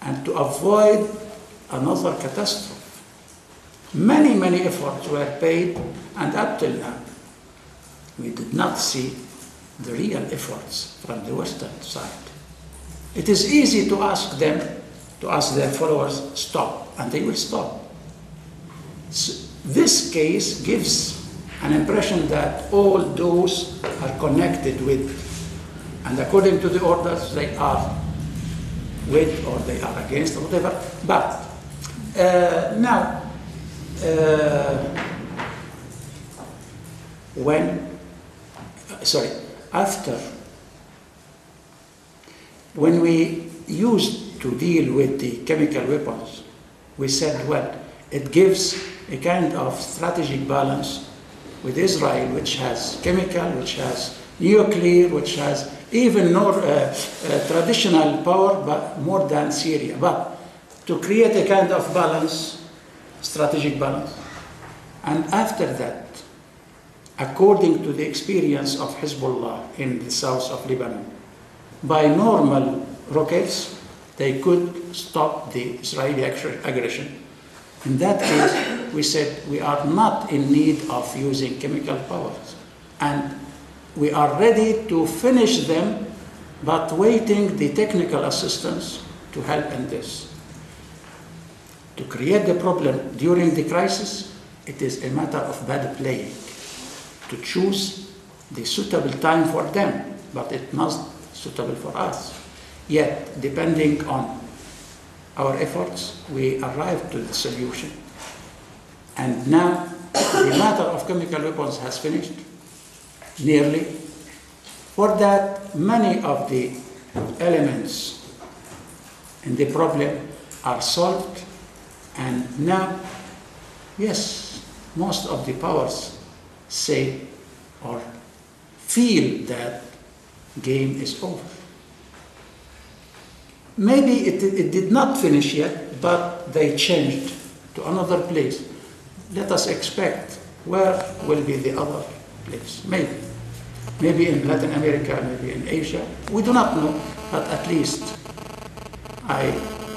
and to avoid another catastrophe. Many, many efforts were paid, and up till now, we did not see the real efforts from the Western side. It is easy to ask them, to ask their followers, stop, and they will stop. So this case gives an impression that all those are connected with, and according to the orders, they are with or they are against or whatever. But now, when we used to deal with the chemical weapons, we said, well, it gives a kind of strategic balance with Israel, which has chemical, which has nuclear, which has even more traditional power, but more than Syria. But to create a kind of balance, strategic balance. And after that, according to the experience of Hezbollah in the south of Lebanon, by normal rockets, they could stop the Israeli aggression. In that case, we said we are not in need of using chemical powers. And we are ready to finish them, but waiting the technical assistance to help in this. To create the problem during the crisis, it is a matter of bad playing. To choose the suitable time for them, but it must be suitable for us. Yet, depending on our efforts, we arrived to the solution. And now, the matter of chemical weapons has finished, nearly. For that, many of the elements in the problem are solved. And now, yes, most of the powers say or feel that game is over. Maybe it did not finish yet, but they changed to another place. Let us expect where will be the other place. Maybe in Latin America, maybe in Asia. We do not know, but at least I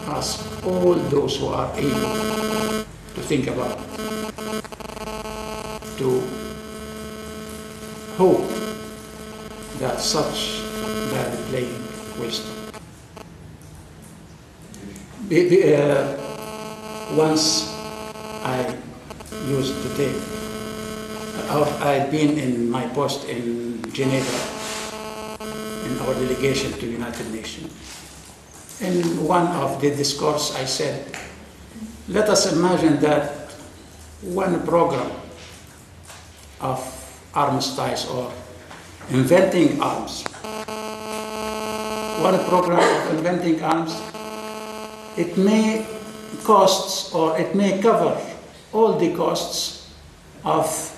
ask all those who are able to think about it, to hope that such bad playing will stop. Once I used to take, I'd been in my post in Geneva, in our delegation to United Nations. In one of the discourse I said, let us imagine that one program of armistice or inventing arms, one program of inventing arms, it may cost or it may cover all the costs of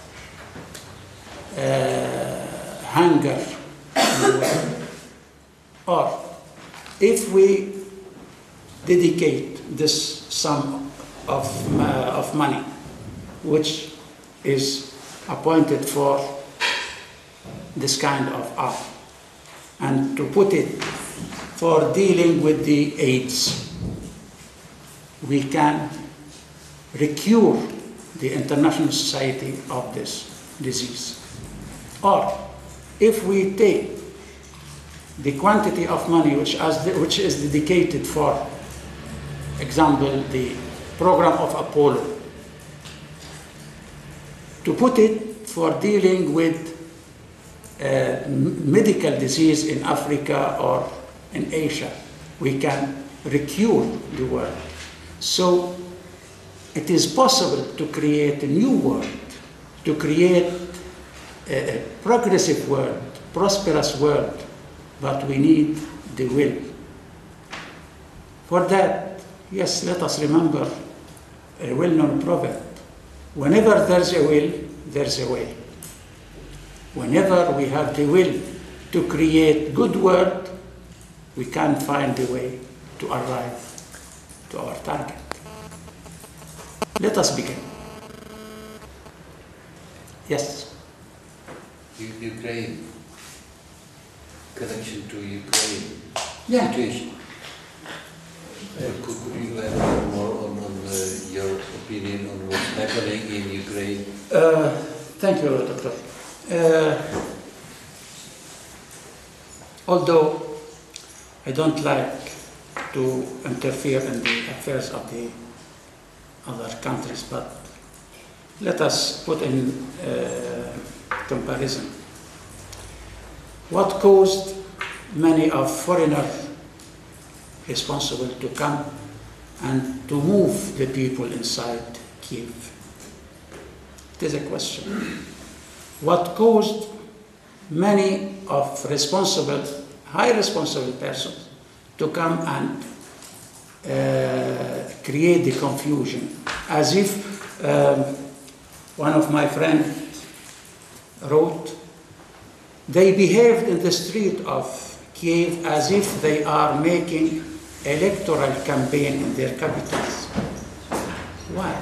hunger in the world. Or if we dedicate this sum of money, which is appointed for this kind of art, and to put it for dealing with the AIDS, we can recure the international society of this disease. Or if we take the quantity of money which is dedicated, for example, the program of Apollo, to put it for dealing with medical disease in Africa or in Asia, we can recure the world. So it is possible to create a new world, to create a progressive world, prosperous world, but we need the will. For that, yes, let us remember a well-known proverb. Whenever there's a will, there's a way. Whenever we have the will to create good world, we can find a way to arrive to our target. Let us begin. Yes? Ukraine, connection to Ukraine situation. Could you elaborate more on your opinion on what's happening in Ukraine? Thank you, Doctor. Although I don't like to interfere in the affairs of the other countries, but let us put in comparison. What caused many of foreigners responsible to come and to move the people inside Kiev? It is a question. What caused many of high responsible persons to come and create the confusion, as if one of my friends wrote, they behaved in the street of Kiev as if they are making electoral campaign in their capitals. Why?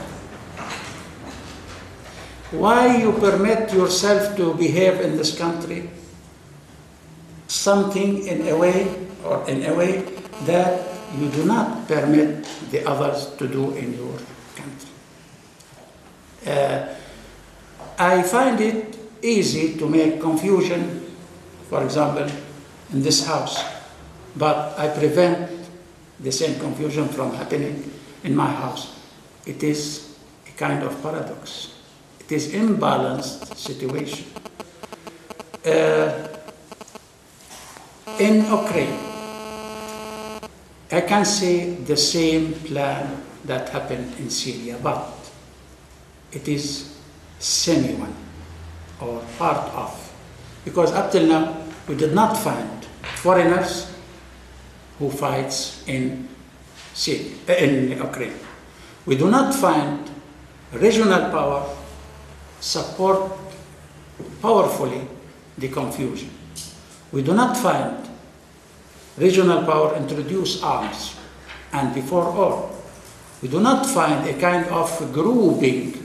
Why you permit yourself to behave in this country something in a way that you do not permit the others to do in your country? I find it easy to make confusion, for example, in this house, but I prevent the same confusion from happening in my house. It is a kind of paradox. It is imbalanced situation. In Ukraine, I can say the same plan that happened in Syria, but it is semi-one or part of, because up till now we did not find foreigners who fights in Syria, in Ukraine. We do not find regional power support powerfully the confusion. We do not find regional power introduce arms, and before all, we do not find a kind of grouping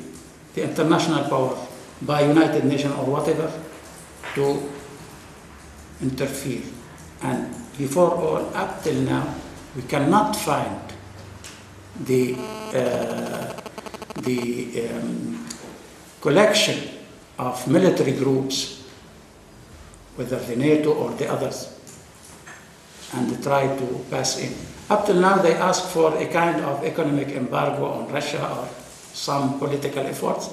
the international power by United Nations or whatever to interfere. And before all, up till now, we cannot find the collection of military groups, whether the NATO or the others, and try to pass in. Up till now, they ask for a kind of economic embargo on Russia or some political efforts.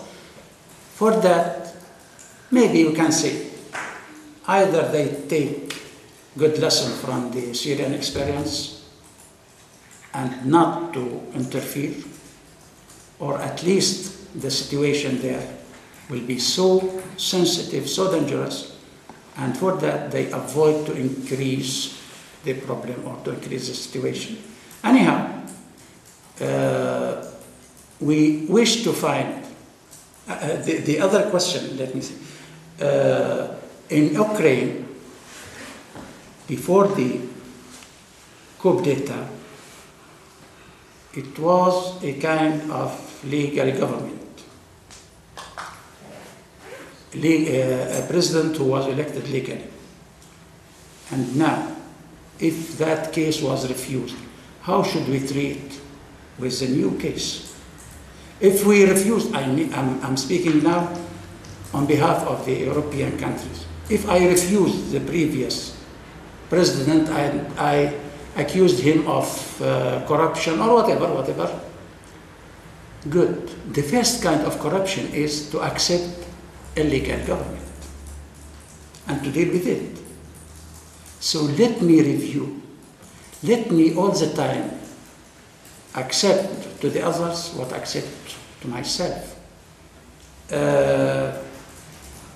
For that, maybe we can say, either they take good lesson from the Syrian experience and not to interfere, or at least the situation there will be so sensitive, so dangerous, and for that they avoid to increase the problem or to increase the situation. Anyhow, we wish to find the other question, let me see. In Ukraine, before the coup d'etat, it was a kind of legal government. A president who was elected legally. And now, if that case was refused, how should we treat with the new case? If we refuse, I'm speaking now on behalf of the European countries. If I refuse the previous president and I accused him of corruption or whatever, good. The first kind of corruption is to accept illegal government and to deal with it. So let me review. Let me all the time accept to the others what I accept to myself.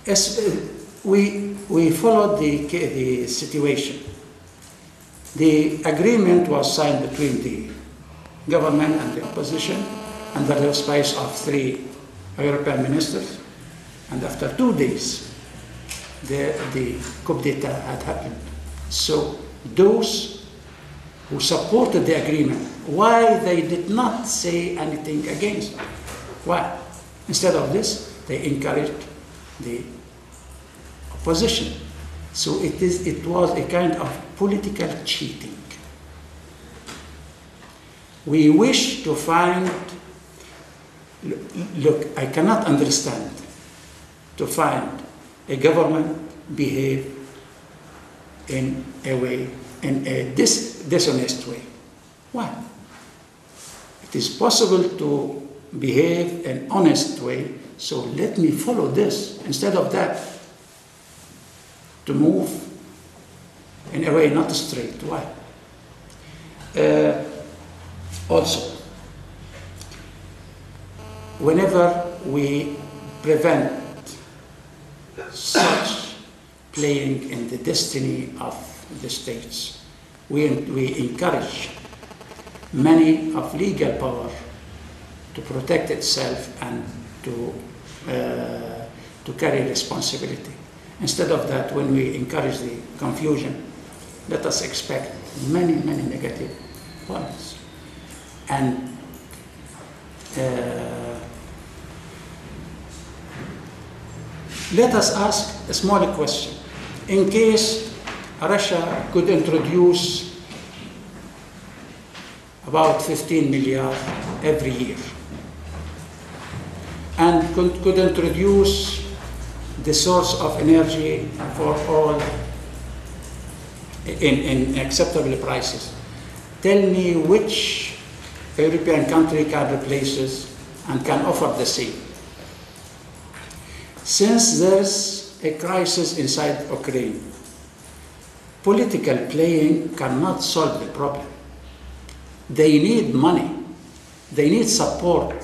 we followed the situation. The agreement was signed between the government and the opposition under the auspice of 3 European ministers. And after 2 days, the coup d'etat had happened. So those who supported the agreement, why they did not say anything against it? Why? Instead of this, they encouraged the opposition. So it was a kind of political cheating. We wish to find, look, I cannot understand to find a government behave in a way, in a dishonest way. Why? It is possible to behave in an honest way, so let me follow this instead of that, to move in a way not straight. Why? Also, whenever we prevent such playing in the destiny of the states, we encourage many of legal power to protect itself and to carry responsibility. Instead of that, when we encourage the confusion, let us expect many, many negative points. And let us ask a small question. In case Russia could introduce about 15 million every year, and could introduce the source of energy for all in acceptable prices, tell me which European country can replace this and can offer the same. Since there's a crisis inside Ukraine, political playing cannot solve the problem. They need money, they need support,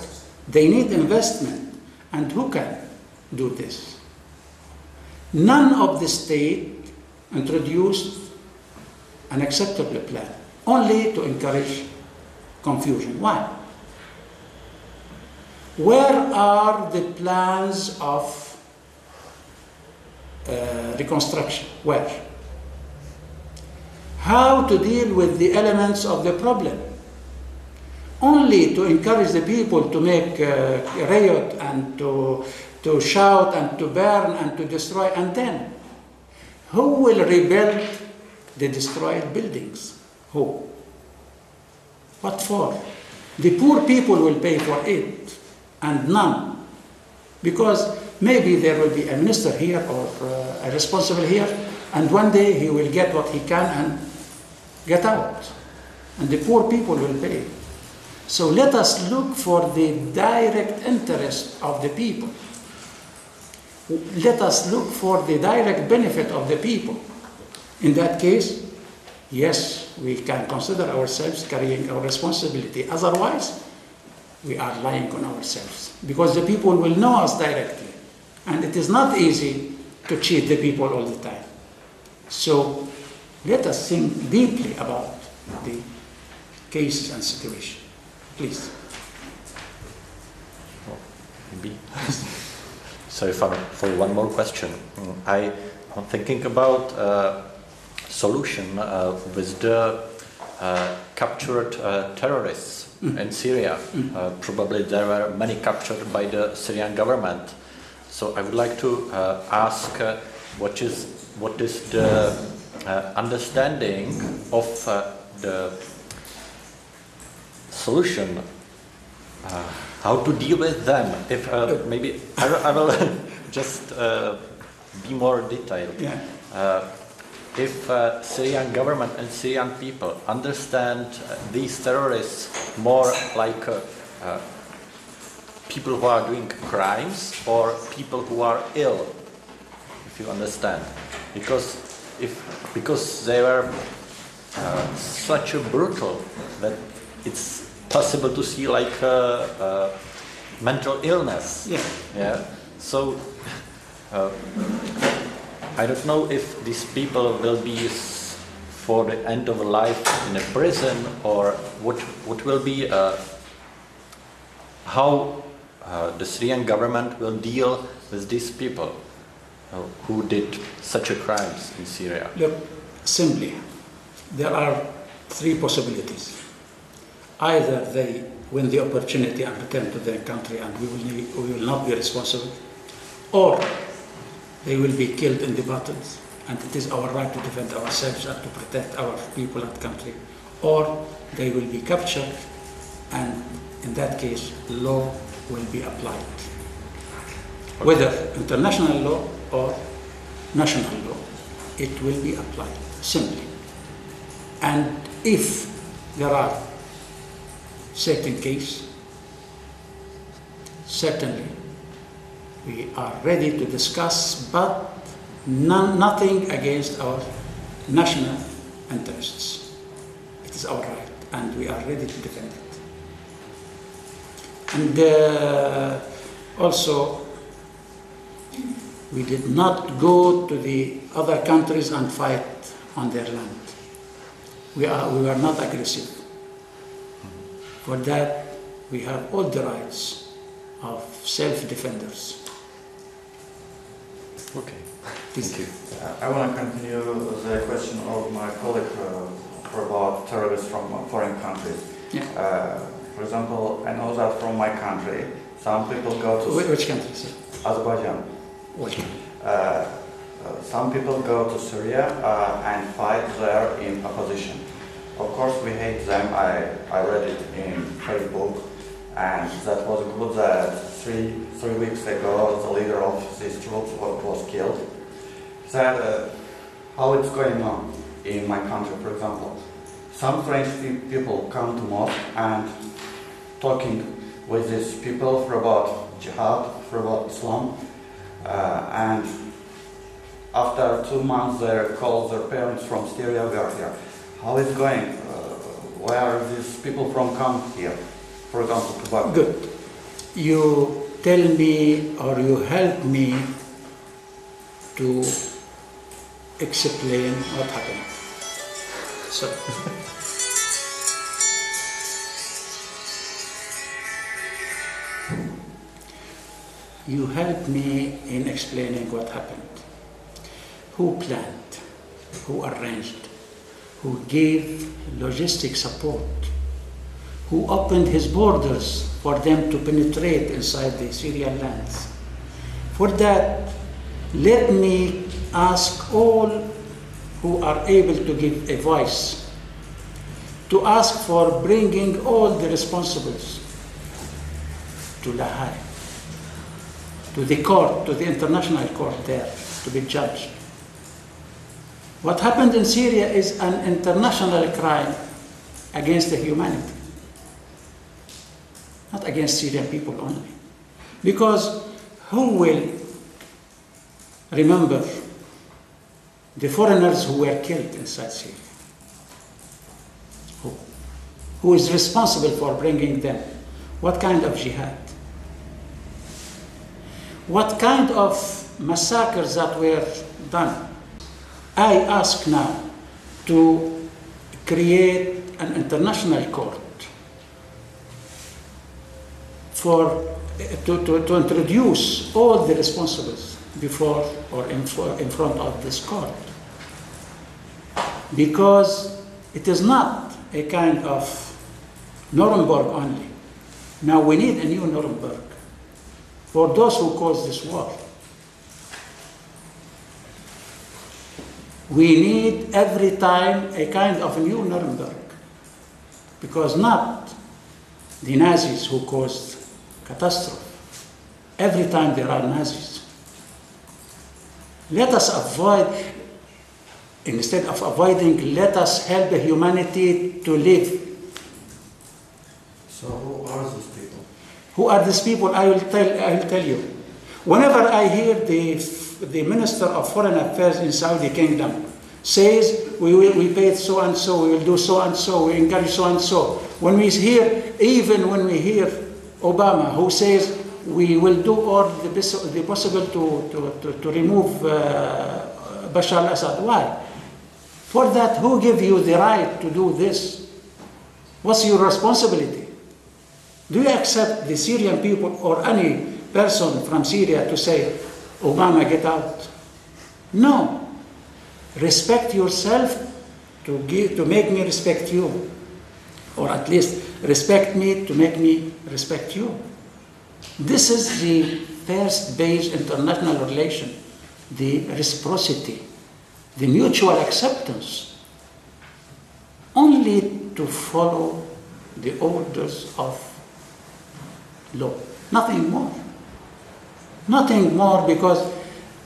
they need investment. And who can do this? None of the state introduced an acceptable plan, only to encourage confusion. Why? Where are the plans of reconstruction? Where? How to deal with the elements of the problem? Only to encourage the people to make a riot and to shout and to burn and to destroy, and then who will rebuild the destroyed buildings? Who? What for? The poor people will pay for it, and none. Because maybe there will be a minister here or a responsible here, and one day he will get what he can and get out. And the poor people will pay. So let us look for the direct interest of the people. Let us look for the direct benefit of the people. In that case, yes, we can consider ourselves carrying our responsibility. Otherwise, we are lying on ourselves, because the people will know us directly. And it is not easy to cheat the people all the time. So let us think deeply about the cases and situation. Please. Maybe. Sorry for one more question. I'm thinking about solution with the captured terrorists in Syria. Probably there were many captured by the Syrian government. So I would like to ask what is the understanding of the solution, how to deal with them. If maybe I will just be more detailed. Yeah. If Syrian government and Syrian people understand these terrorists more like people who are doing crimes or people who are ill, if you understand, because they were such a brutal that it's possible to see like mental illness. Yeah. Yeah. So I don't know if these people will be for the end of life in a prison, or what will be how the Syrian government will deal with these people who did such a crimes in Syria. Look, simply, there are three possibilities. Either they win the opportunity and return to their country and we will not be responsible, or they will be killed in the battles and it is our right to defend ourselves and to protect our people and country, or they will be captured and in that case law will be applied. Whether international law or national law, it will be applied, simply. And if there are certain cases, certainly we are ready to discuss, but nothing against our national interests. It is our right, and we are ready to defend it. And also, we did not go to the other countries and fight on their land. We were not aggressive. For that, we have all the rights of self-defenders. Okay. Thank you. I want to continue the question of my colleague about terrorists from foreign countries. Yeah. For example, I know that from my country, some people go to... Which country, sir? Azerbaijan. Which country? Some people go to Syria and fight there in opposition. Of course, we hate them. I read it in Facebook, and that was good that three weeks ago the leader of these troops was killed. That how it's going on in my country, for example. Some French people come to mosque and talking with these people for about jihad, for about Islam, and after 2 months they call their parents from Syria, we are here. How is it going? Where are these people from come here? For example, to Prague. Good. You tell me or you help me to explain what happened. So, you help me in explaining what happened. Who planned? Who arranged? Who gave logistic support? Who opened his borders for them to penetrate inside the Syrian lands? For that, let me ask all who are able to give a voice to ask for bringing all the responsibles to La Haye, to the court, to the international court there, to be judged. What happened in Syria is an international crime against the humanity, not against Syrian people only. Because who will remember the foreigners who were killed inside Syria? Who is responsible for bringing them? What kind of jihad? What kind of massacres that were done? I ask now to create an international court to introduce all the responsibles before or in front of this court. Because it is not a kind of Nuremberg only. Now we need a new Nuremberg for those who caused this war. We need every time a kind of new Nuremberg, because not the Nazis who caused catastrophe. Every time there are Nazis. Let us avoid, instead of avoiding, let us help the humanity to live. So who are these people? Who are these people? I will tell you. Whenever I hear the Minister of Foreign Affairs in Saudi Kingdom says, we paid so and so, we will do so and so, we encourage so and so. When we hear Obama who says, we will do all the possible to remove Bashar al-Assad. Why? For that, who gave you the right to do this? What's your responsibility? Do you accept the Syrian people or any person from Syria to say, Obama, get out? No. Respect yourself to make me respect you. Or at least respect me to make me respect you. This is the first base international relation, the reciprocity, the mutual acceptance. Only to follow the orders of law. Nothing more. Nothing more, because,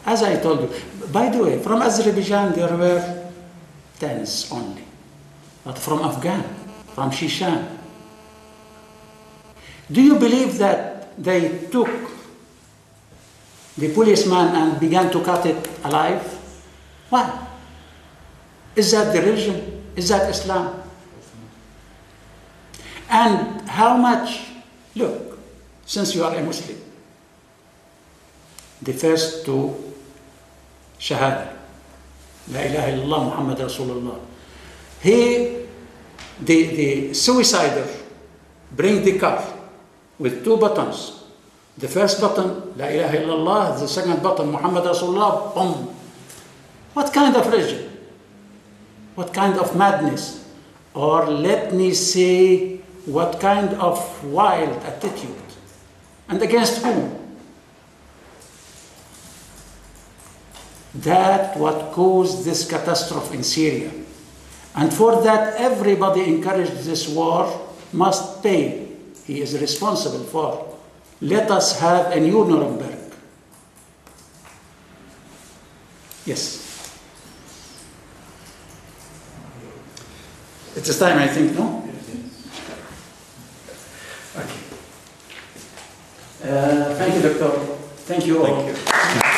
as I told you, by the way, from Azerbaijan there were tens only. But from Afghan, from Shishan, do you believe that they took the policeman and began to cut it alive? Why? Is that the religion? Is that Islam? And how much, look, since you are a Muslim, the first two Shahada, La ilaha illallah Muhammad Rasulullah. The suicider bring the car with two buttons. The first button, La ilaha illallah, the second button, Muhammad Rasulullah, boom. What kind of religion? What kind of madness? Or let me say, what kind of wild attitude? And against whom? That what caused this catastrophe in Syria. And for that, everybody encouraged this war must pay. He is responsible for. Let us have a new Nuremberg. Yes. It is time, I think, no? Okay. Thank you, Doctor. Thank you all. Thank you.